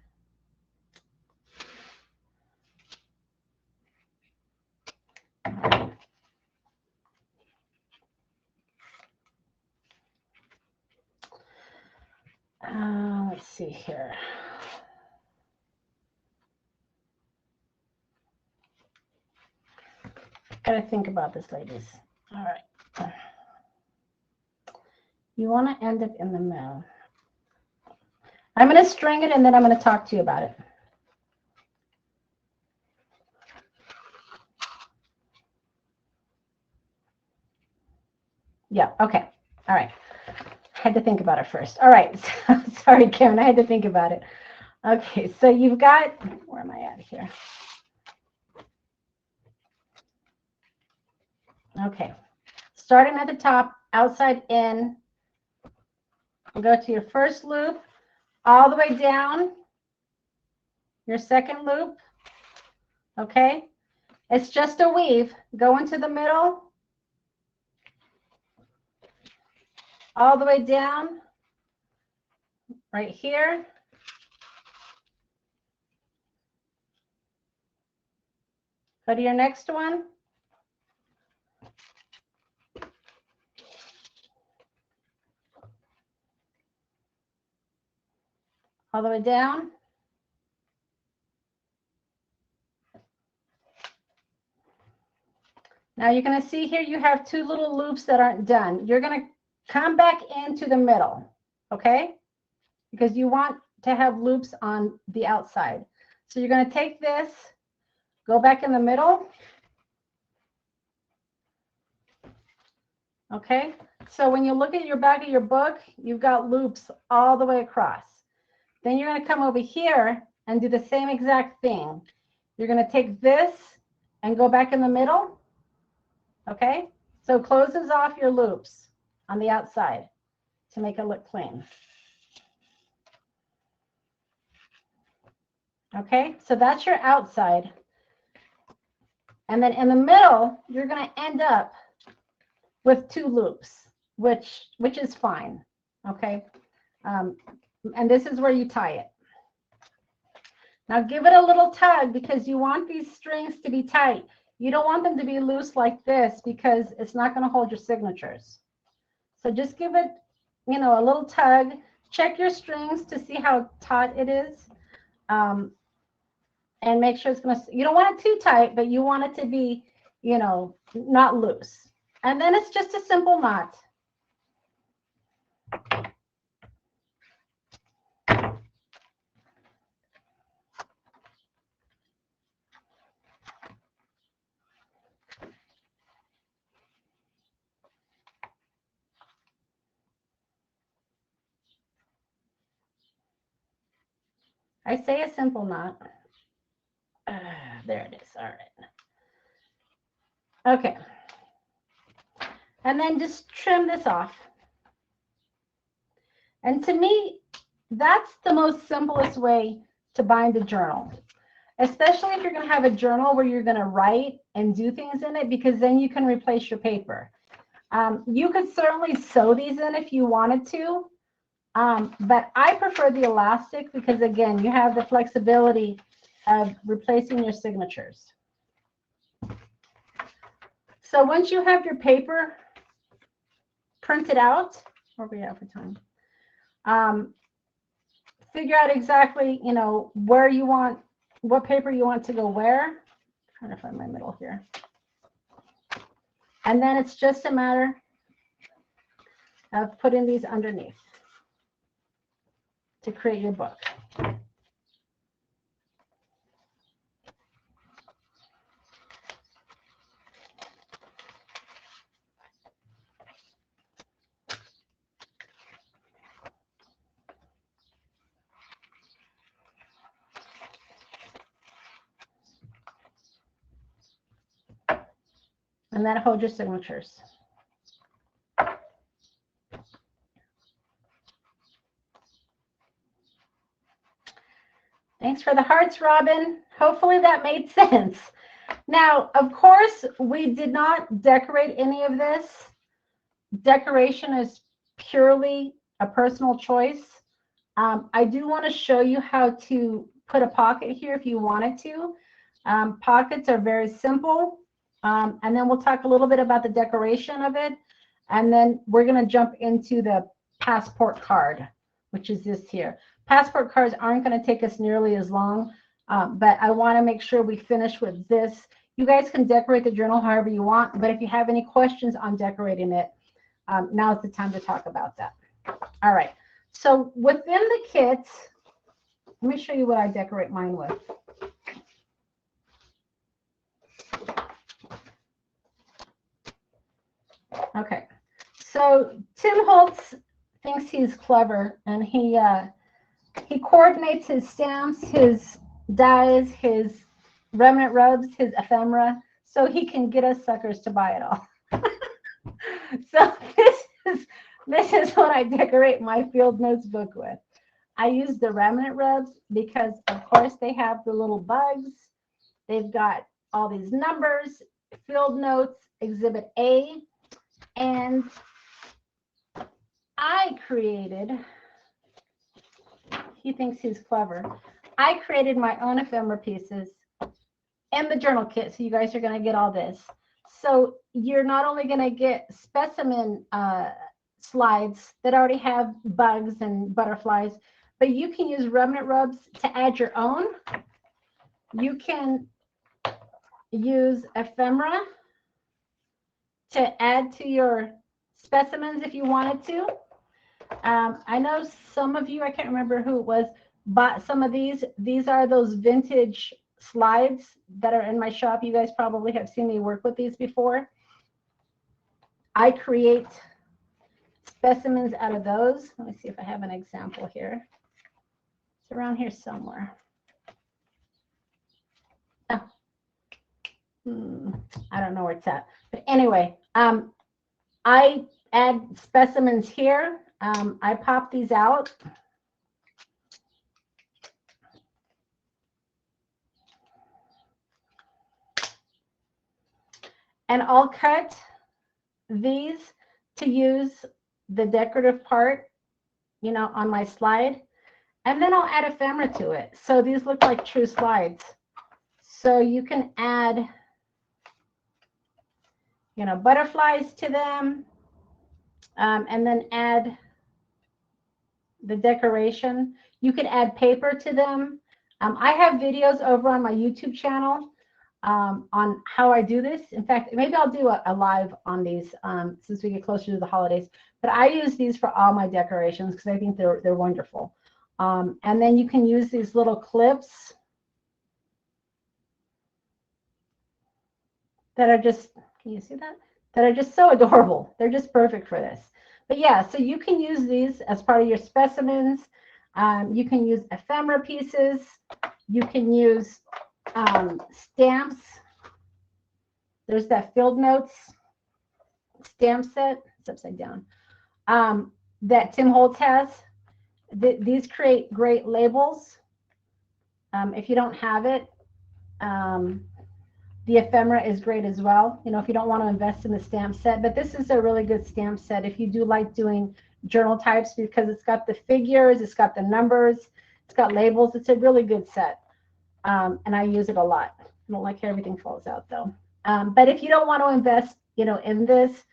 here. Gotta think about this, ladies. All right. You want to end it in the middle. I'm going to string it and then I'm going to talk to you about it. Yeah, okay. All right. I had to think about it first. All right. Sorry, Karen, I had to think about it. Okay, so you've got, where am I at here? Okay. Starting at the top, outside in, go to your first loop, all the way down, your second loop, okay? It's just a weave. Go into the middle, all the way down, right here. Go to your next one. All the way down. Now you're going to see here you have two little loops that aren't done. You're going to come back into the middle, okay? Because you want to have loops on the outside. So you're going to take this, go back in the middle. Okay? So when you look at your back of your book, you've got loops all the way across. Then you're going to come over here and do the same exact thing. You're going to take this and go back in the middle. Okay? So it closes off your loops on the outside to make it look clean. Okay? So that's your outside. And then in the middle, you're going to end up with two loops, which is fine. Okay? And this is where you tie it. Now give it a little tug because you want these strings to be tight. You don't want them to be loose like this because it's not going to hold your signatures. So just give it, you know, a little tug. Check your strings to see how taut it is. And make sure it's going to, you don't want it too tight, but you want it to be, you know, not loose. And then it's just a simple knot. I say a simple knot. There it is. All right. Okay. And then just trim this off. And to me, that's the most simplest way to bind a journal, especially if you're going to have a journal where you're going to write and do things in it, because then you can replace your paper. You could certainly sew these in if you wanted to, but I prefer the elastic because, again, you have the flexibility of replacing your signatures. So once you have your paper printed out, where are we at for time? Figure out exactly, you know, where you want, what paper you want to go where. I'm trying to find my middle here. And then it's just a matter of putting these underneath to create your book. And then hold your signatures. Thanks for the hearts, Robin. Hopefully that made sense. Now, of course, we did not decorate any of this. Decoration is purely a personal choice. I do want to show you how to put a pocket here if you wanted to. Pockets are very simple. And then we'll talk a little bit about the decoration of it. And then we're going to jump into the passport card, which is this here. passport cards aren't going to take us nearly as long, but I want to make sure we finish with this. You guys can decorate the journal however you want, but if you have any questions on decorating it, now's the time to talk about that. All right. So within the kit, let me show you what I decorate mine with. Okay. So Tim Holtz thinks he's clever, and he coordinates his stamps, his dies, his remnant rubs, his ephemera, so he can get us suckers to buy it all. So this is what I decorate my field notes book with. I use the remnant rubs because, of course, they have the little bugs. They've got all these numbers, field notes, Exhibit A, and I created, he thinks he's clever, I created my own ephemera pieces and the journal kit, so you guys are going to get all this. So you're not only going to get specimen slides that already have bugs and butterflies, but you can use remnant rubs to add your own. You can use ephemera to add to your specimens if you wanted to. I know some of you, I can't remember who it was, bought some of these. These are those vintage slides that are in my shop. You guys probably have seen me work with these before. I create specimens out of those. Let me see if I have an example here. It's around here somewhere. Oh. I don't know where it's at. But anyway, I add specimens here. I pop these out. And I'll cut these to use the decorative part, you know, on my slide. And then I'll add ephemera to it. So these look like true slides. So you can add, you know, butterflies to them, and then add the decoration. You can add paper to them. I have videos over on my YouTube channel on how I do this. In fact, maybe I'll do a live on these since we get closer to the holidays. But I use these for all my decorations because I think they're wonderful. And then you can use these little clips that are just, can you see that? That are just so adorable. They're just perfect for this. But yeah, so you can use these as part of your specimens. You can use ephemera pieces. You can use stamps. There's that field notes stamp set. It's upside down. That Tim Holtz has. These create great labels. If you don't have it, the ephemera is great as well. You know, if you don't want to invest in the stamp set, but this is a really good stamp set if you do like doing journal types because it's got the figures, it's got the numbers, it's got labels. It's a really good set. And I use it a lot. I don't like how everything falls out though. But if you don't want to invest, you know, in this,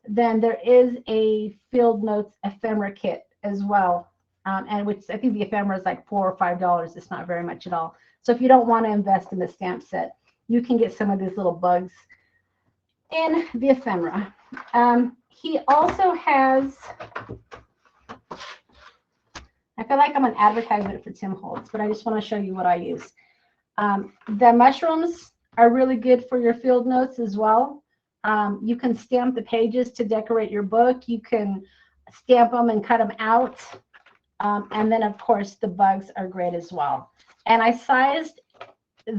then there is a field notes ephemera kit as well. And which I think the ephemera is like $4 or $5. It's not very much at all. So if you don't want to invest in the stamp set, you can get some of these little bugs in the ephemera. He also has, I feel like I'm an advertisement for Tim Holtz, but I just want to show you what I use. The mushrooms are really good for your field notes as well. You can stamp the pages to decorate your book. You can stamp them and cut them out. And then, of course, the bugs are great as well. And I sized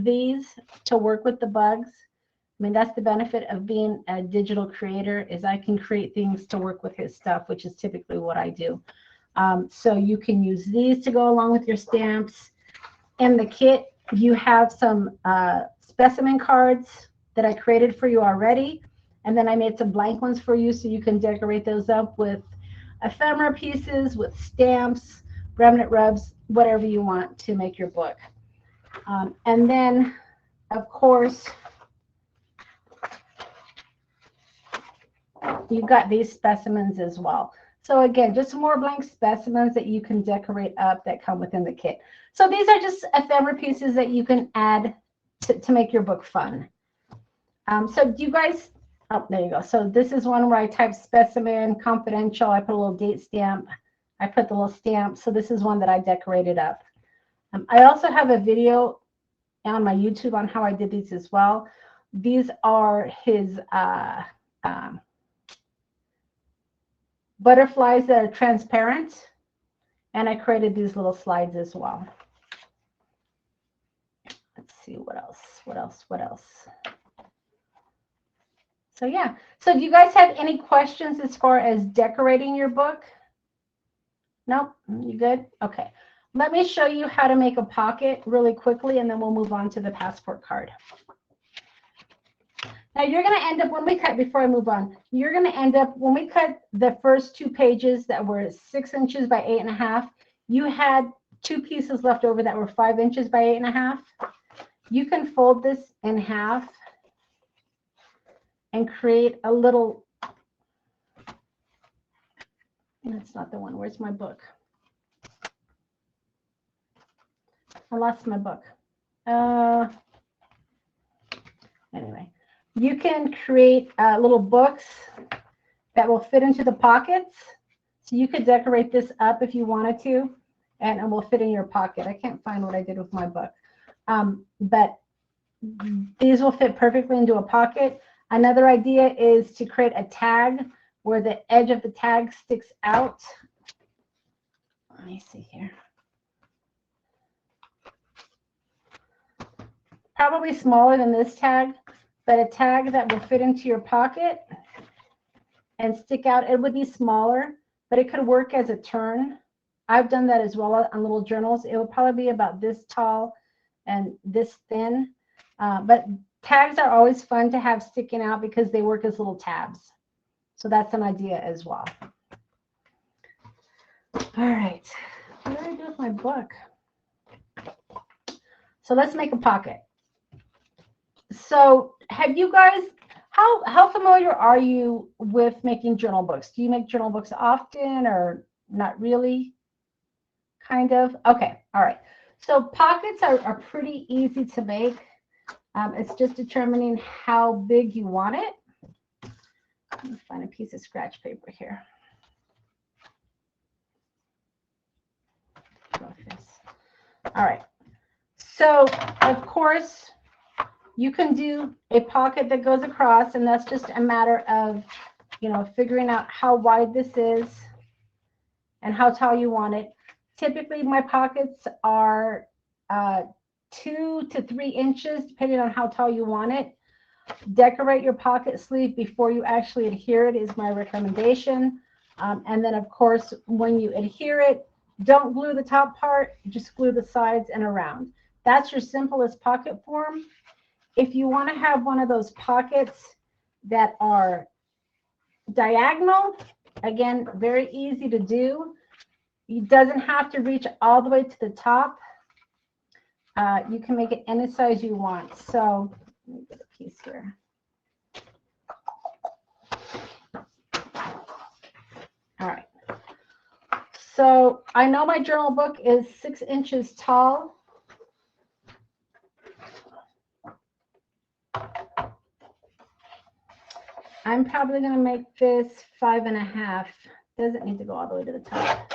these to work with the bugs. I mean, that's the benefit of being a digital creator is I can create things to work with his stuff, which is typically what I do. So you can use these to go along with your stamps. In the kit, you have some specimen cards that I created for you already. And then I made some blank ones for you so you can decorate those up with ephemera pieces, with stamps, remnant rubs, whatever you want to make your book. And then, of course, you've got these specimens as well. So again, just more blank specimens that you can decorate up that come within the kit. So these are just ephemera pieces that you can add to make your book fun. So do you guys, oh, there you go. So this is one where I type specimen, confidential. I put a little date stamp. I put the little stamp. So this is one that I decorated up. I also have a video on my YouTube on how I did these as well. These are his butterflies that are transparent. And I created these little slides as well. Let's see what else. So yeah. So do you guys have any questions as far as decorating your book? Nope, you good? Okay. Let me show you how to make a pocket really quickly, and then we'll move on to the passport card. Now you're going to end up, when we cut, before I move on, you're going to end up, when we cut the first 2 pages that were 6 inches by 8.5, you had 2 pieces left over that were 5 inches by 8.5. You can fold this in half and create a little, that's not the one, where's my book? I lost my book. Anyway, you can create little books that will fit into the pockets. So you could decorate this up if you wanted to, and it will fit in your pocket. I can't find what I did with my book. But these will fit perfectly into a pocket. Another idea is to create a tag where the edge of the tag sticks out. Let me see here. Probably smaller than this tag, but a tag that will fit into your pocket and stick out. It would be smaller, but it could work as a turn. I've done that as well on little journals. It would probably be about this tall and this thin. But tags are always fun to have sticking out because they work as little tabs. So that's an idea as well. All right. What did I do with my book? So let's make a pocket. So have you guys, how familiar are you with making journal books? Do you make journal books often or not really? Kind of? Okay. All right. So pockets are pretty easy to make. It's just determining how big you want it. Let me find a piece of scratch paper here. All right. So, of course, you can do a pocket that goes across, and that's just a matter of, figuring out how wide this is and how tall you want it. Typically, my pockets are 2 to 3 inches, depending on how tall you want it. Decorate your pocket sleeve before you actually adhere it is my recommendation. And then, of course, when you adhere it, don't glue the top part, just glue the sides and around. That's your simplest pocket form. If you want to have one of those pockets that are diagonal, again, very easy to do. It doesn't have to reach all the way to the top. You can make it any size you want. So let me get a piece here. All right. So I know my journal book is 6 inches tall. I'm probably going to make this 5.5. Doesn't need to go all the way to the top.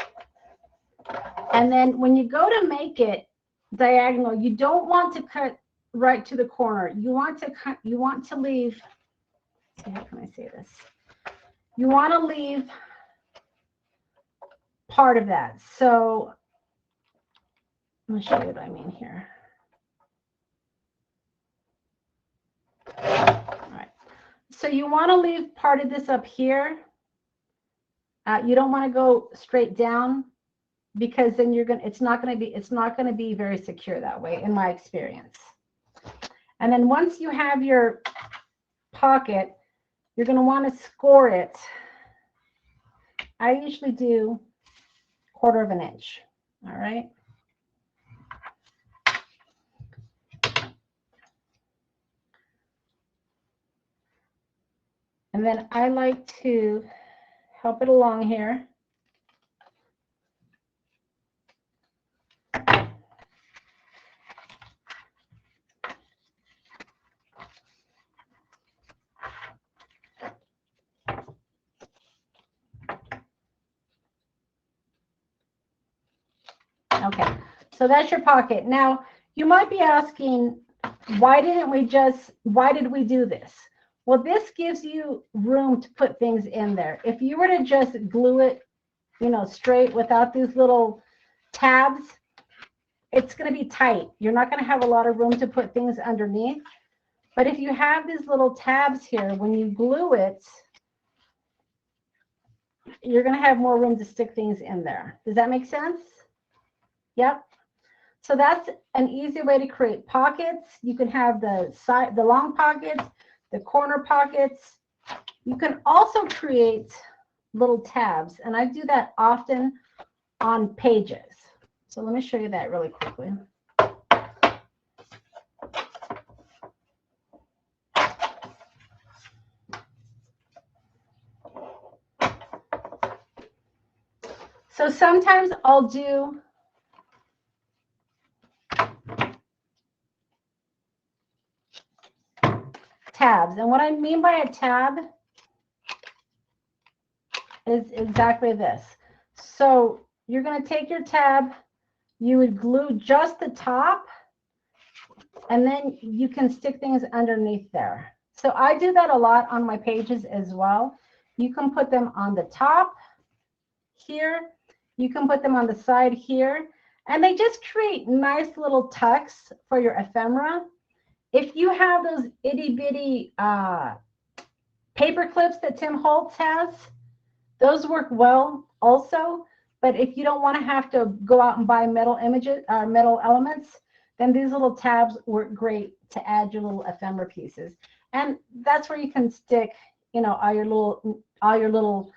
And then when you go to make it diagonal, you don't want to cut right to the corner. You want to leave, how can I say this? You want to leave part of that. So let me show you what I mean here. All right. So you want to leave part of this up here. You don't want to go straight down, because then it's not going to be very secure that way, in my experience. And then once you have your pocket, you're going to want to score it. I usually do 1/4 inch. All right. And then I like to help it along here. Okay, so that's your pocket. Now, you might be asking, why did we do this? Well, this gives you room to put things in there. If you were to just glue it, you know, straight without these little tabs, it's going to be tight. You're not going to have a lot of room to put things underneath. But if you have these little tabs here, when you glue it, you're going to have more room to stick things in there. Does that make sense? Yep. So that's an easy way to create pockets. You can have the long pockets, the corner pockets. You can also create little tabs, and I do that often on pages. So let me show you that really quickly. So sometimes I'll do tabs. And what I mean by a tab is exactly this. So you're going to take your tab, you would glue just the top, and then you can stick things underneath there. So I do that a lot on my pages as well. You can put them on the top here. You can put them on the side here. And they just create nice little tucks for your ephemera. If you have those itty bitty paper clips that Tim Holtz has, those work well also. But if you don't want to have to go out and buy metal images or metal elements, then these little tabs work great to add your little ephemera pieces. And that's where you can stick, you know, all your little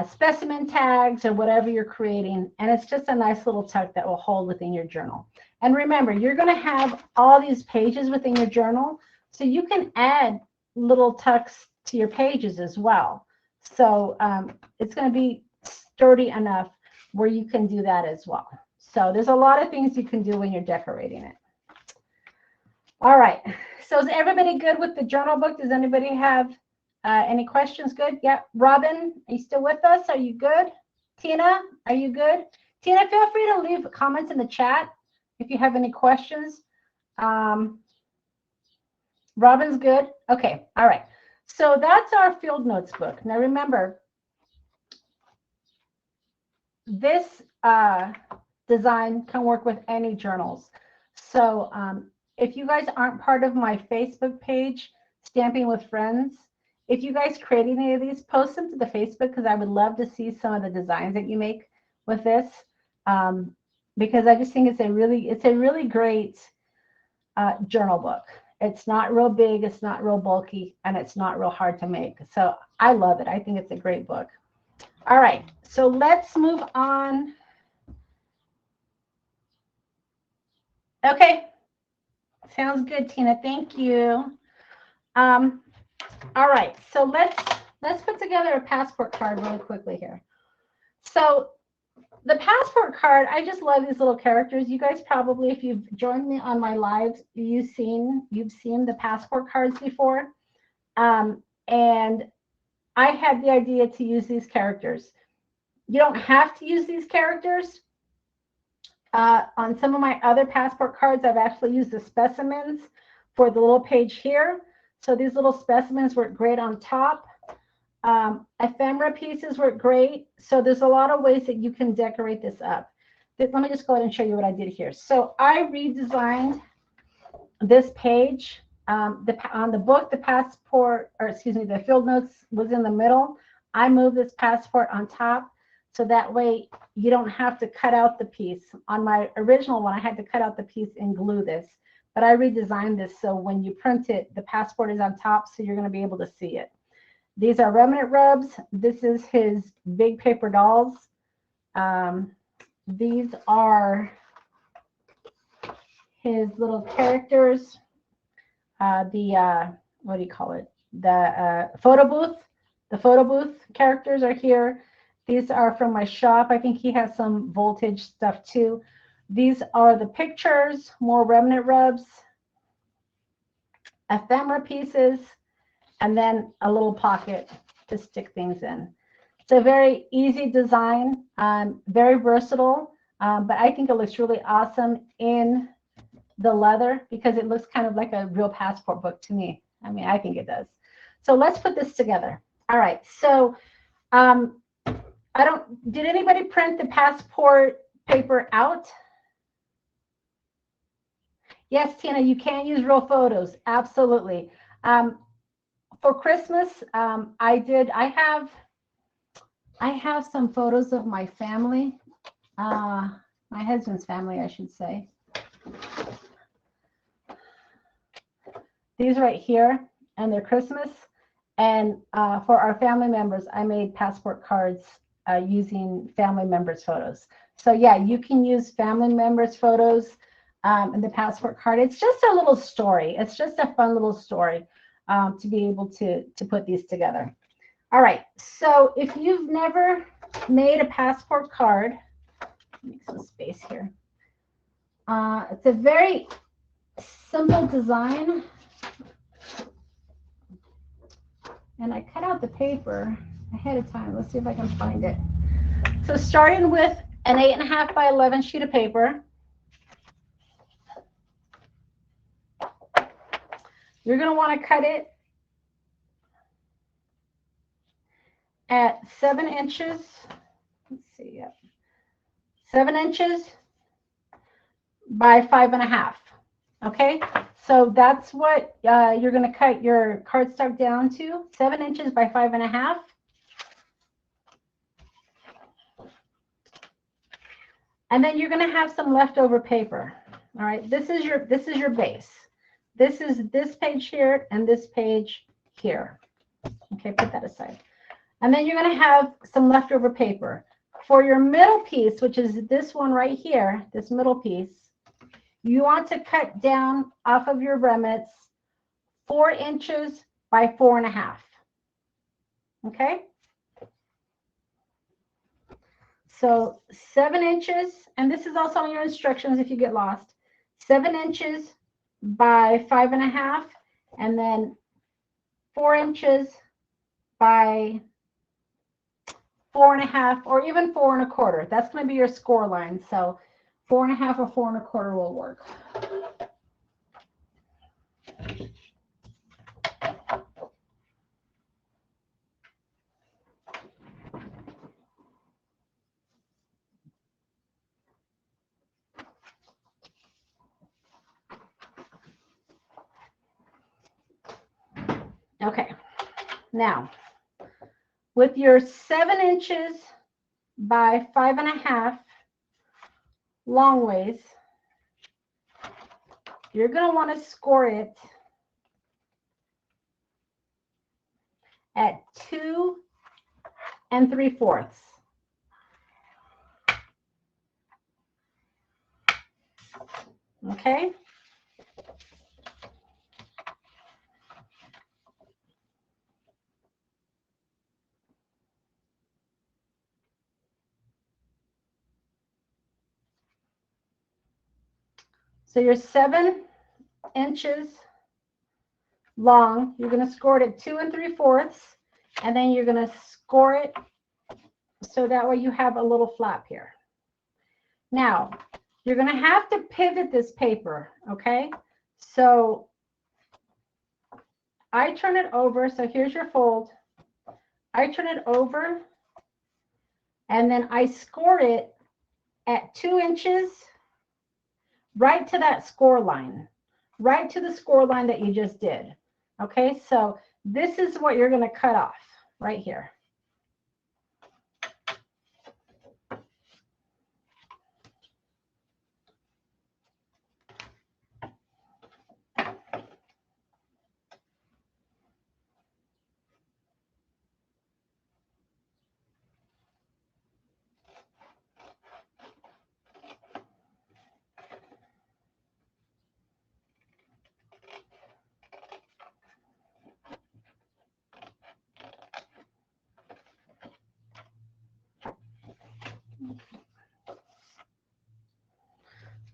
specimen tags or whatever you're creating. And it's just a nice little tuck that will hold within your journal. And remember, you're going to have all these pages within your journal, so you can add little tucks to your pages as well. So it's going to be sturdy enough where you can do that as well. So there's a lot of things you can do when you're decorating it. All right. So is everybody good with the journal book? Does anybody have any questions? Good. Yep. Robin, are you still with us? Are you good? Tina, are you good? Tina, feel free to leave comments in the chat if you have any questions. Robin's good. Okay. All right. So that's our field notes book. Now remember, this design can work with any journals. So if you guys aren't part of my Facebook page, Stamping with Friends, if you guys create any of these, post them to the Facebook, because I would love to see some of the designs that you make with this, because I just think it's a really great journal book. It's not real big, it's not real bulky, and it's not real hard to make. So I love it. I think it's a great book. All right, so let's move on. Okay, sounds good, Tina. Thank you. All right, so let's put together a passport card really quickly here. So the passport card, I just love these little characters. You guys probably, if you've joined me on my lives, you've seen the passport cards before. And I had the idea to use these characters. You don't have to use these characters. On some of my other passport cards, I've actually used the specimens for the little page here. So these little specimens work great on top. Ephemera pieces work great. So there's a lot of ways that you can decorate this up. Let me just go ahead and show you what I did here. So I redesigned this page. On the book, the passport, or excuse me, the field notes was in the middle. I moved this passport on top, so that way you don't have to cut out the piece. On my original one, I had to cut out the piece and glue this, but I redesigned this so when you print it, the passport is on top, so you're going to be able to see it. These are remnant rubs. This is his big paper dolls. These are his little characters. What do you call it? The photo booth. The photo booth characters are here. These are from my shop. I think he has some voltage stuff too. These are the pictures, more remnant rubs, ephemera pieces, and then a little pocket to stick things in. It's a very easy design, very versatile. But I think it looks really awesome in the leather because it looks kind of like a real passport book to me. I mean, I think it does. So let's put this together. All right. So did anybody print the passport paper out? Yes, Tina, you can use real photos. Absolutely. For Christmas, I have some photos of my family, my husband's family, I should say. These right here, and they're Christmas. And for our family members, I made passport cards using family members' photos. So yeah, you can use family members' photos in the passport card. It's just a little story. It's just a fun little story to be able to put these together. All right, so if you've never made a passport card, make some space here. It's a very simple design. And I cut out the paper ahead of time. Let's see if I can find it. So starting with an 8.5 by 11 sheet of paper, you're going to want to cut it at 7 inches. Let's see, yep. 7 inches by 5.5. Okay, so that's what you're going to cut your cardstock down to, 7 inches by 5.5. And then you're going to have some leftover paper. All right, this is your base. This is this page here and this page here. Okay, put that aside. And then you're going to have some leftover paper. For your middle piece, which is this one right here, this middle piece, you want to cut down off of your remnants 4 inches by 4.5. Okay? So 7 inches, and this is also on your instructions if you get lost, 7 inches by 5.5, and then 4 inches by 4.5, or even 4.25. That's going to be your score line. So 4.5 or 4.25 will work. Okay, now with your 7 inches by 5.5 long ways, you're going to want to score it at 2 3/4. Okay. So you're 7 inches long. You're going to score it at 2 3/4, and then you're going to score it so that way you have a little flap here. Now, you're going to have to pivot this paper, okay? So I turn it over. So here's your fold. I turn it over, and then I score it at 2 inches right to that score line, right to the score line that you just did. Okay, so this is what you're going to cut off right here.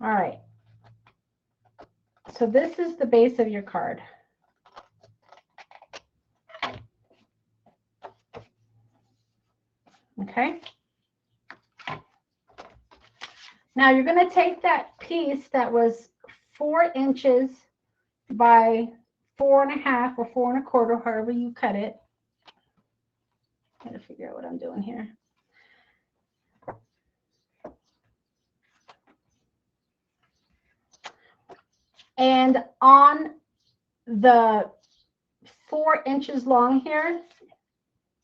All right. So this is the base of your card. Okay. Now you're going to take that piece that was 4 inches by 4.5 or 4 1/4, however you cut it. Got to figure out what I'm doing here. And on the 4 inches long here,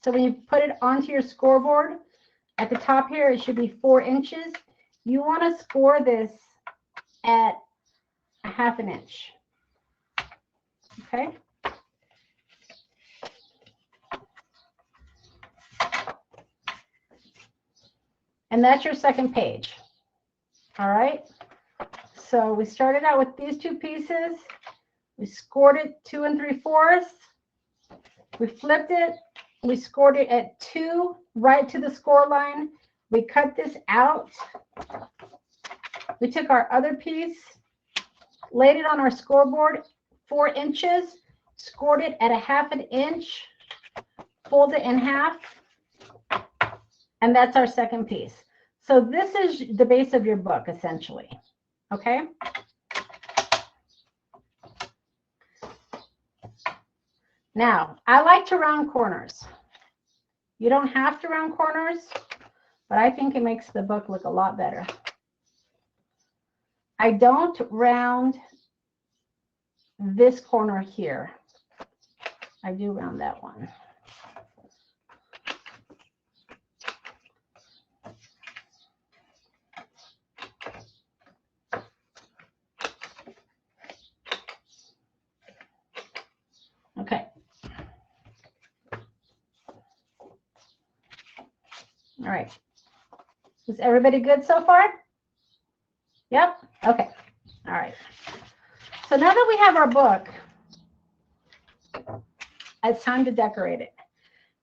so when you put it onto your scoreboard, at the top here, it should be 4 inches. You want to score this at 1/2 inch. Okay. And that's your second page. All right. So we started out with these 2 pieces. We scored it 2 3/4. We flipped it. We scored it at 2, right to the score line. We cut this out. We took our other piece, laid it on our scoreboard, 4 inches, scored it at 1/2 inch, fold it in half, and that's our second piece. So this is the base of your book, essentially. Okay? Now, I like to round corners. You don't have to round corners, but I think it makes the book look a lot better. I don't round this corner here. I do round that one. Okay. All right. Is everybody good so far? Yep. Okay. All right. So now that we have our book, it's time to decorate it.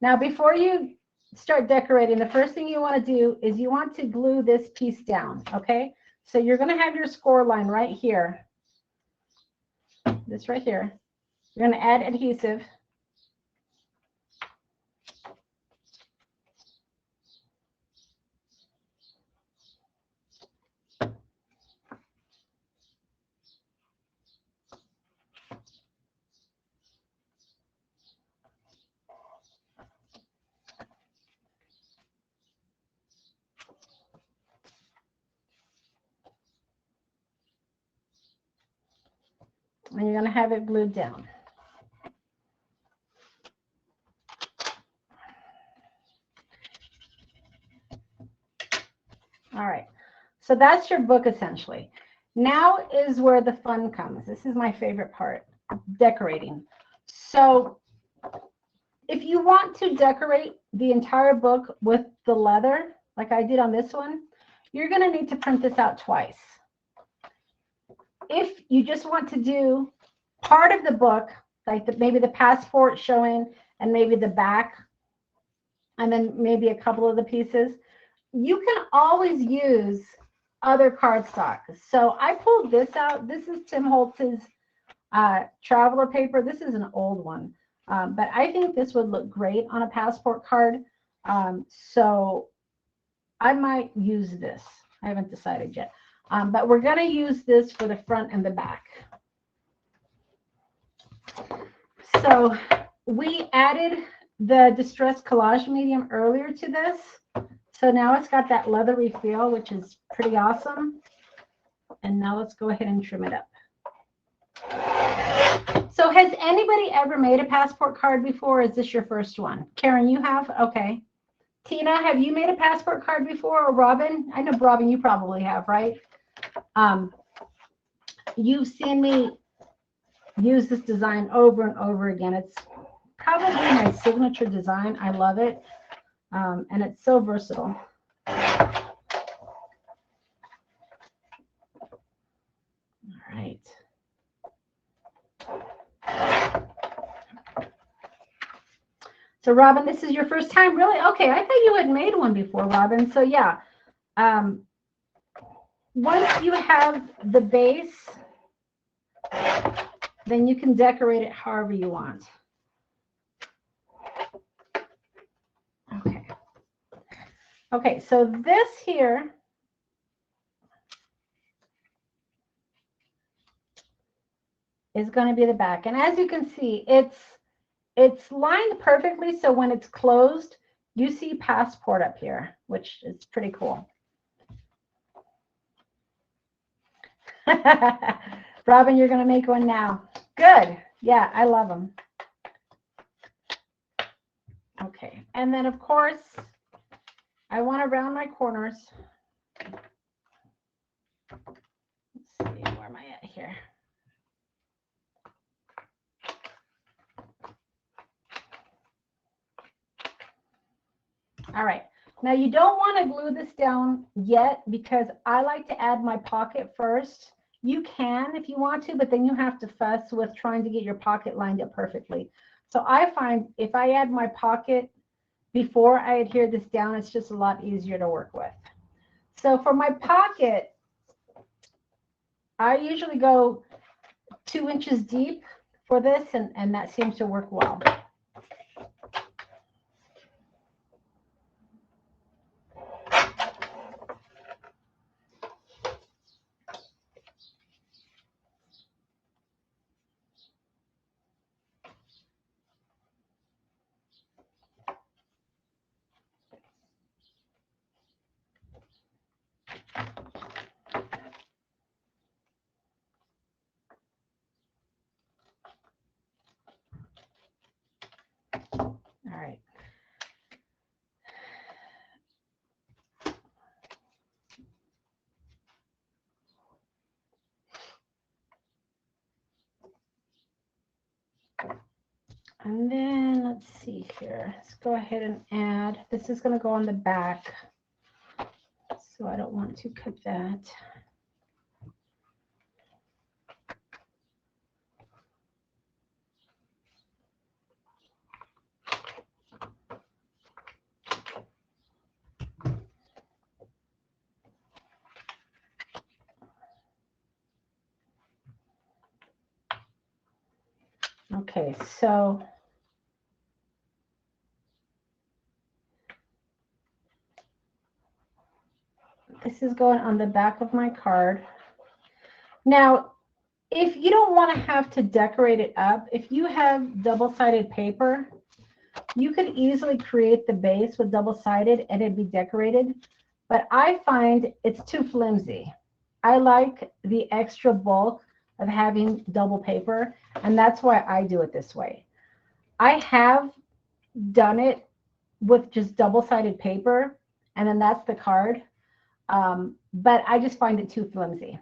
Now, before you start decorating, the first thing you want to do is you want to glue this piece down. Okay. So you're going to have your score line right here. This right here. You're going to add adhesive. And you're going to have it glued down. All right. So that's your book essentially. Now is where the fun comes. This is my favorite part, decorating. So if you want to decorate the entire book with the leather, like I did on this one, you're going to need to print this out twice. If you just want to do part of the book, like maybe the passport showing and maybe the back, and then maybe a couple of the pieces, you can always use other cardstock. So I pulled this out. This is Tim Holtz's traveler paper. This is an old one, but I think this would look great on a passport card. So I might use this. I haven't decided yet. But we're going to use this for the front and the back. So we added the distressed collage medium earlier to this. So now it's got that leathery feel, which is pretty awesome. And now let's go ahead and trim it up. So has anybody ever made a passport card before? Is this your first one? Karen, you have? Okay. Tina, have you made a passport card before? Or Robin? I know, Robin, you probably have, right? You've seen me use this design over and over again. It's probably my signature design. I love it. And it's so versatile. All right. So Robin, this is your first time? Really? Okay, I thought you had made one before, Robin. So yeah. Once you have the base, then you can decorate it however you want. Okay. Okay, so this here is going to be the back. And as you can see, it's lined perfectly, so when it's closed, you see passport up here, which is pretty cool. Robin, you're going to make one now. Good. Yeah, I love them. Okay, and then of course, I want to round my corners. Let's see, where am I at here? All right, now you don't want to glue this down yet because I like to add my pocket first. You can if you want to, but then you have to fuss with trying to get your pocket lined up perfectly. So I find if I add my pocket before I adhere this down, it's just a lot easier to work with. So for my pocket, I usually go 2 inches deep for this, and that seems to work well. All right. And then let's see here. Let's go ahead and add. This is going to go on the back, so I don't want to cut that. Okay, so this is going on the back of my card. Now, if you don't want to have to decorate it up, if you have double-sided paper, you could easily create the base with double-sided and it'd be decorated. But I find it's too flimsy. I like the extra bulk of having double paper, and that's why I do it this way. I have done it with just double-sided paper, and then that's the card. But I just find it too flimsy.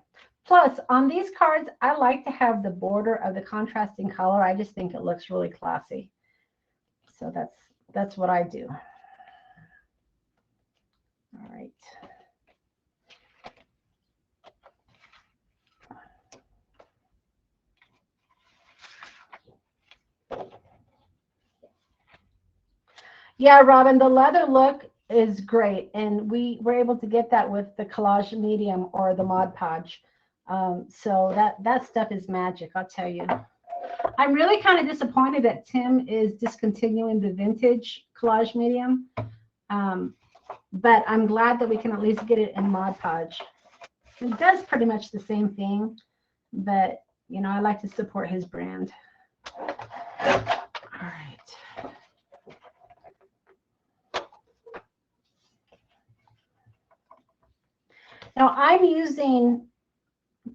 Plus, on these cards, I like to have the border of the contrasting color. I just think it looks really classy. So that's what I do. All right. Yeah, Robin, the leather look is great, and we were able to get that with the collage medium or the Mod Podge. So that stuff is magic, I'll tell you. I'm really kind of disappointed that Tim is discontinuing the vintage collage medium, but I'm glad that we can at least get it in Mod Podge. It does pretty much the same thing, but you know, I like to support his brand. All right. Now I'm using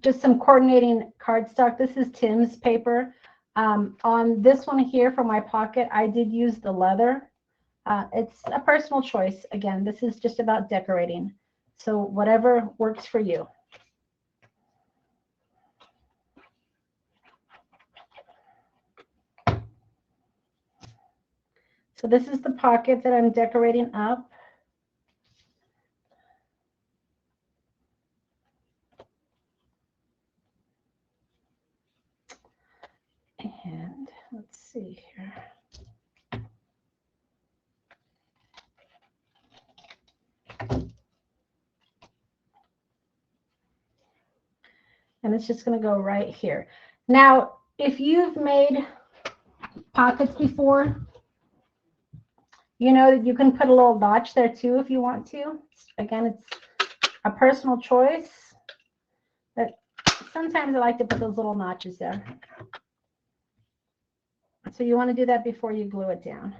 just some coordinating cardstock. This is Tim's paper. On this one here for my pocket, I did use the leather. It's a personal choice. Again, this is just about decorating. So whatever works for you. So this is the pocket that I'm decorating up. And let's see here. And it's just going to go right here. Now, if you've made pockets before, you know that you can put a little notch there too if you want to. Again, it's a personal choice. But sometimes I like to put those little notches there. So you want to do that before you glue it down.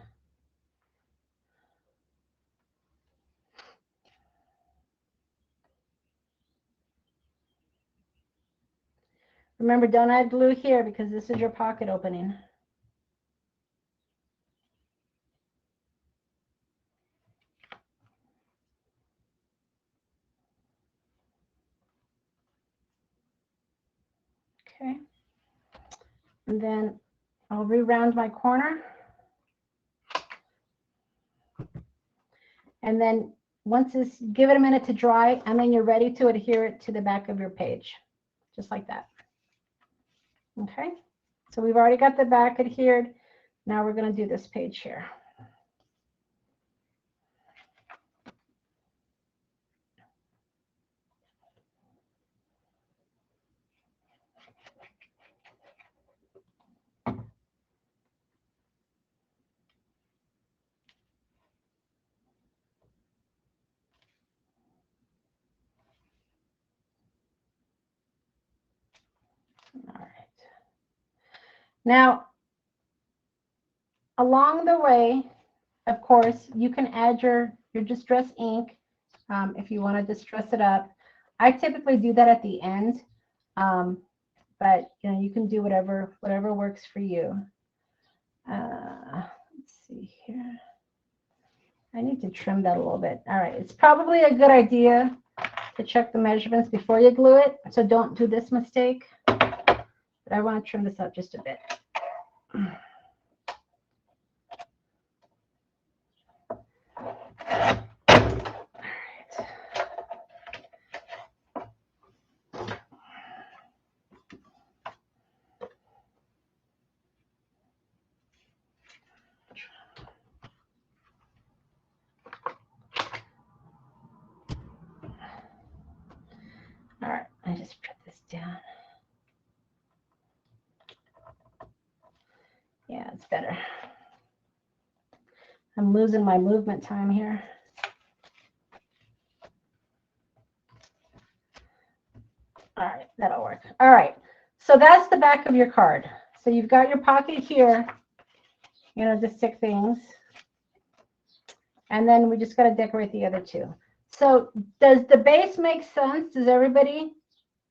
Remember, don't add glue here because this is your pocket opening. Okay. And then I'll re-round my corner. And then once this, give it a minute to dry, and then you're ready to adhere it to the back of your page, just like that. Okay, so we've already got the back adhered. Now we're going to do this page here. All right. Now, along the way, of course, you can add your distress ink if you want to distress it up. I typically do that at the end, but you know, you can do whatever works for you. Let's see here. I need to trim that a little bit. All right, it's probably a good idea to check the measurements before you glue it, so don't do this mistake. But I want to trim this up just a bit. All right, I just put this down. Yeah, it's better. I'm losing my movement time here. All right, that'll work. All right, so that's the back of your card. So you've got your pocket here, you know, to stick things. And then we just got to decorate the other two. So does the base make sense? Does everybody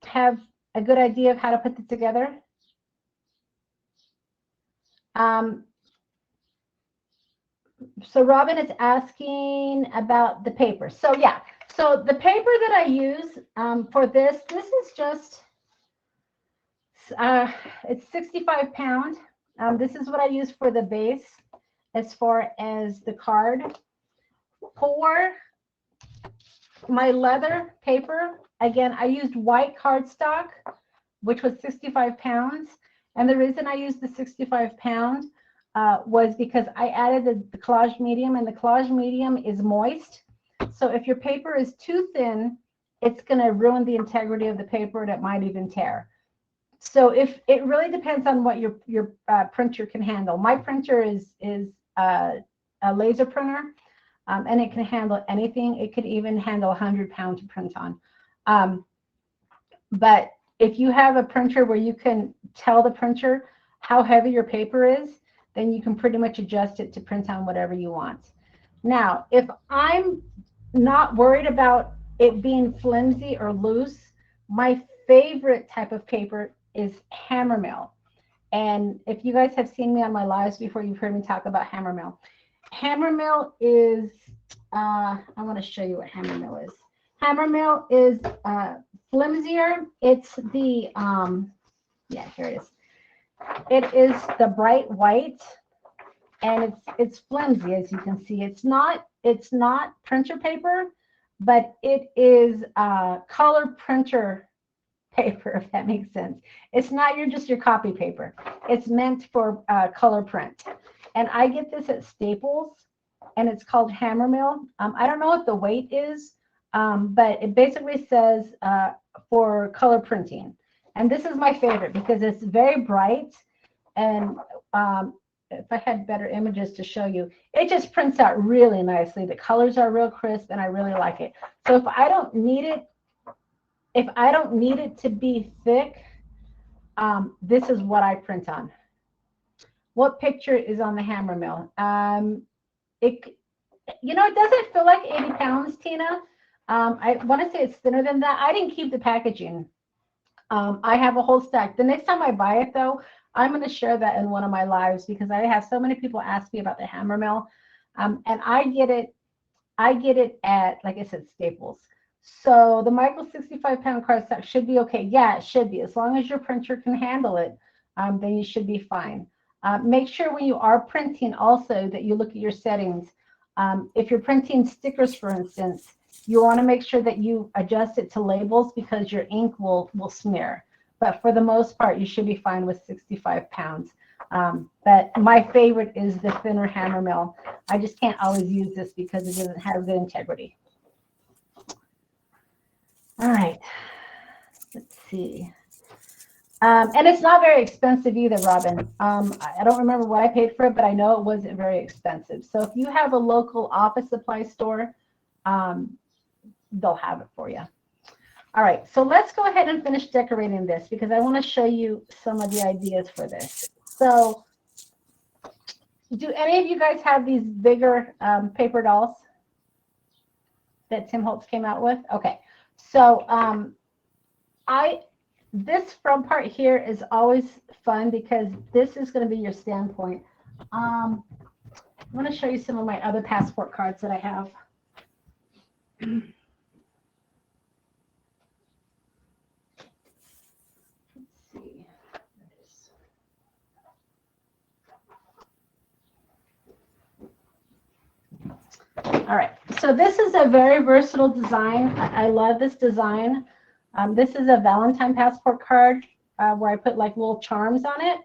have a good idea of how to put it together? So Robin is asking about the paper. So yeah, so the paper that I use for this is just, it's 65 pound. This is what I use for the base as far as the card. For my leather paper, again, I used white cardstock, which was 65 pounds. And the reason I used the 65 pound was because I added the collage medium, and the collage medium is moist. So if your paper is too thin, it's going to ruin the integrity of the paper, and it might even tear. So if it really depends on what your printer can handle. My printer is a laser printer, and it can handle anything. It could even handle 100 pounds to print on. But if you have a printer where you can tell the printer how heavy your paper is, then you can pretty much adjust it to print on whatever you want. Now, if I'm not worried about it being flimsy or loose, my favorite type of paper is hammermill. And if you guys have seen me on my lives before, you've heard me talk about hammermill. Hammermill is, I want to show you what hammermill is. Hammermill is flimsier. It's the, yeah, here it is. It is the bright white, and it's flimsy, as you can see. It's not printer paper, but it is color printer paper, if that makes sense. It's not just your copy paper. It's meant for color print. And I get this at Staples, and it's called hammermill. I don't know what the weight is, but it basically says for color printing. And this is my favorite because it's very bright, and if I had better images to show you, it just prints out really nicely. The colors are real crisp, and I really like it. So if I don't need it if I don't need it to be thick, this is what I print on. What picture is on the hammer mill? It doesn't feel like 80 pounds, Tina. I want to say it's thinner than that. I didn't keep the packaging. I have a whole stack. The next time I buy it, though, I'm going to share that in one of my lives because I have so many people ask me about the hammer mill, and I get it at, like I said, Staples. So the Michael 65-pound cardstock should be okay. Yeah, it should be. As long as your printer can handle it, then you should be fine. Make sure when you are printing also that you look at your settings. If you're printing stickers, for instance, you want to make sure that you adjust it to labels because your ink will smear. But for the most part, you should be fine with 65 pounds. But my favorite is the thinner hammer mill. I just can't always use this because it doesn't have good integrity. All right, let's see. And it's not very expensive either, Robin. I don't remember what I paid for it, but I know it wasn't very expensive. So if you have a local office supply store, they'll have it for you. All right, so let's go ahead and finish decorating this because I want to show you some of the ideas for this. So do any of you guys have these bigger paper dolls that Tim Holtz came out with? Okay, so this front part here is always fun because this is going to be your standpoint. I'm going to show you some of my other passport cards that I have. All right, so this is a very versatile design. I love this design. This is a Valentine passport card where I put like little charms on it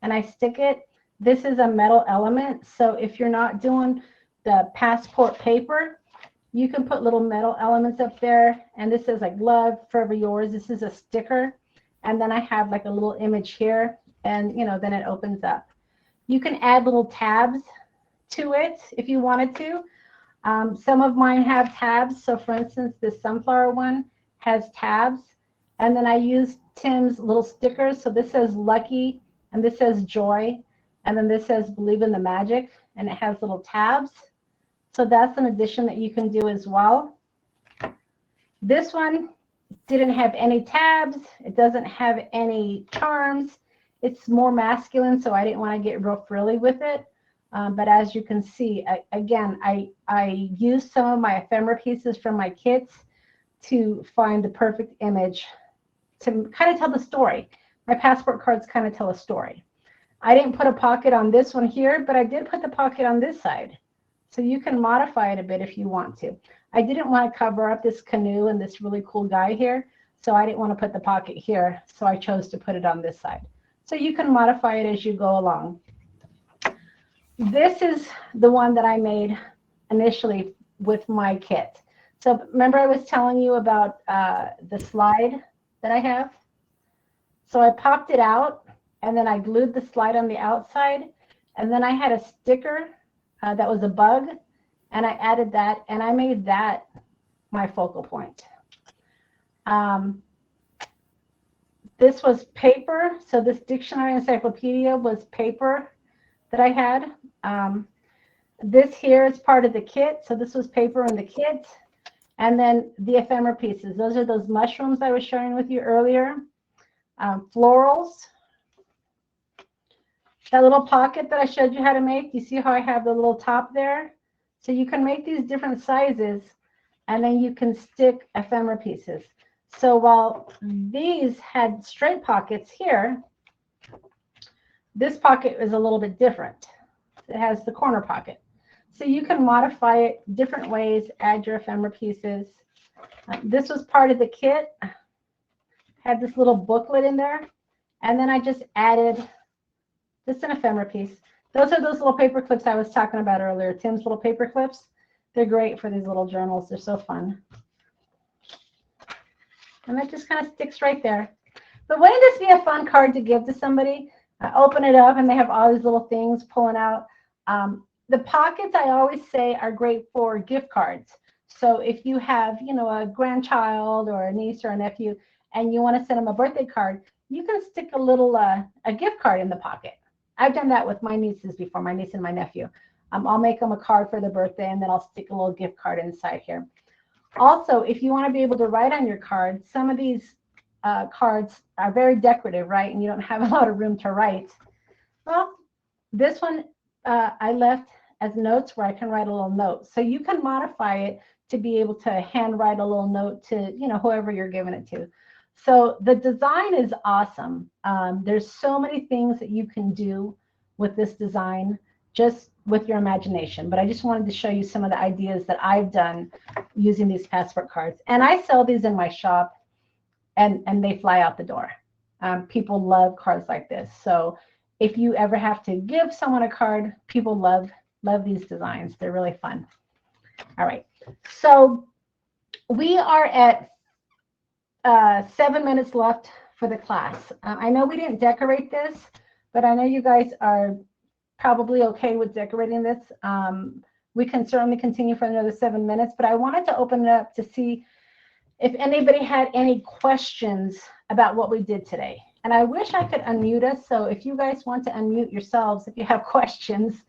and I stick it. This is a metal element. So if you're not doing the passport paper, you can put little metal elements up there. And this is like love, forever yours. This is a sticker. And then I have like a little image here and then it opens up. You can add little tabs to it if you wanted to. Some of mine have tabs. So for instance, this sunflower one has tabs. And then I use Tim's little stickers. So this says lucky and this says joy. And then this says believe in the magic and it has little tabs. So that's an addition that you can do as well. This one didn't have any tabs. It doesn't have any charms. It's more masculine, so I didn't want to get real frilly with it. But as you can see, again, I used some of my ephemera pieces from my kits to find the perfect image to kind of tell the story. My passport cards kind of tell a story. I didn't put a pocket on this one here, but I did put the pocket on this side. So you can modify it a bit if you want to. I didn't want to cover up this canoe and this really cool guy here, so I didn't want to put the pocket here, so I chose to put it on this side. So you can modify it as you go along. This is the one that I made initially with my kit. So remember I was telling you about the slide that I have? So I popped it out, and then I glued the slide on the outside, and then I had a sticker that was a bug, and I added that, and I made that my focal point. This was paper, so this dictionary encyclopedia was paper that I had. This here is part of the kit, so this was paper in the kit. And then the ephemera pieces, those are those mushrooms I was sharing with you earlier. Florals. That little pocket that I showed you how to make, you see how I have the little top there? So you can make these different sizes, and then you can stick ephemera pieces. So while these had straight pockets here, this pocket is a little bit different. It has the corner pocket. So you can modify it different ways, add your ephemera pieces. This was part of the kit. Had this little booklet in there, and then I just added just an ephemera piece. Those are those little paper clips I was talking about earlier, Tim's little paper clips. They're great for these little journals. They're so fun. And that just kind of sticks right there. But wouldn't this be a fun card to give to somebody? I open it up and they have all these little things pulling out. The pockets, I always say, are great for gift cards. So if you have, you know, a grandchild or a niece or a nephew, and you want to send them a birthday card, you can stick a little a gift card in the pocket. I've done that with my nieces before, my niece and my nephew. I'll make them a card for their birthday, and then I'll stick a little gift card inside here. Also, if you want to be able to write on your card, some of these cards are very decorative, right? And you don't have a lot of room to write. Well, this one I left as notes where I can write a little note. So you can modify it to be able to handwrite a little note to, you know, whoever you're giving it to. So the design is awesome. There's so many things that you can do with this design, just with your imagination. But I just wanted to show you some of the ideas that I've done using these passport cards. And I sell these in my shop, and they fly out the door. People love cards like this. So if you ever have to give someone a card, people love these designs. They're really fun. All right. So we are at 7 minutes left for the class. I know we didn't decorate this, but I know you guys are probably okay with decorating this. We can certainly continue for another 7 minutes, but I wanted to open it up to see if anybody had any questions about what we did today. And I wish I could unmute us. So if you guys want to unmute yourselves, if you have questions,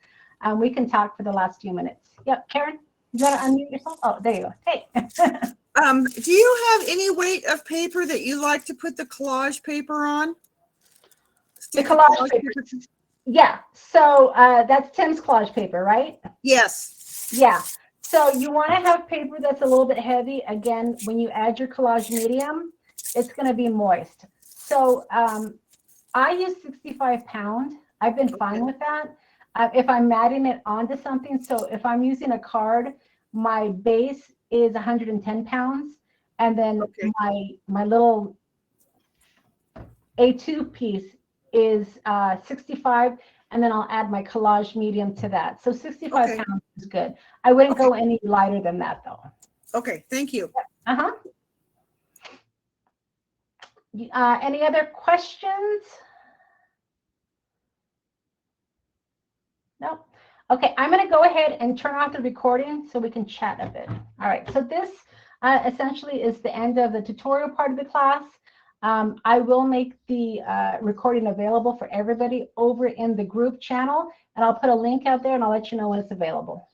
we can talk for the last few minutes. Yep, Karen, you want to unmute yourself? Oh, there you go. Hey. Do you have any weight of paper that you like to put the collage paper on? The collage paper. Yeah. So that's Tim's collage paper, right? Yes. Yeah. So you want to have paper that's a little bit heavy. Again, when you add your collage medium, it's going to be moist. So I use 65 pound. I've been fine with that. If I'm matting it onto something, so if I'm using a card, my base is 110 pounds. And then my little A2 piece is 65. And then I'll add my collage medium to that. So 65 pounds is good. I wouldn't go any lighter than that, though. Okay, thank you. Uh-huh. Any other questions? No? Okay, I'm going to go ahead and turn off the recording so we can chat a bit. All right, so this essentially is the end of the tutorial part of the class. I will make the recording available for everybody over in the group channel, and I'll put a link out there and I'll let you know when it's available.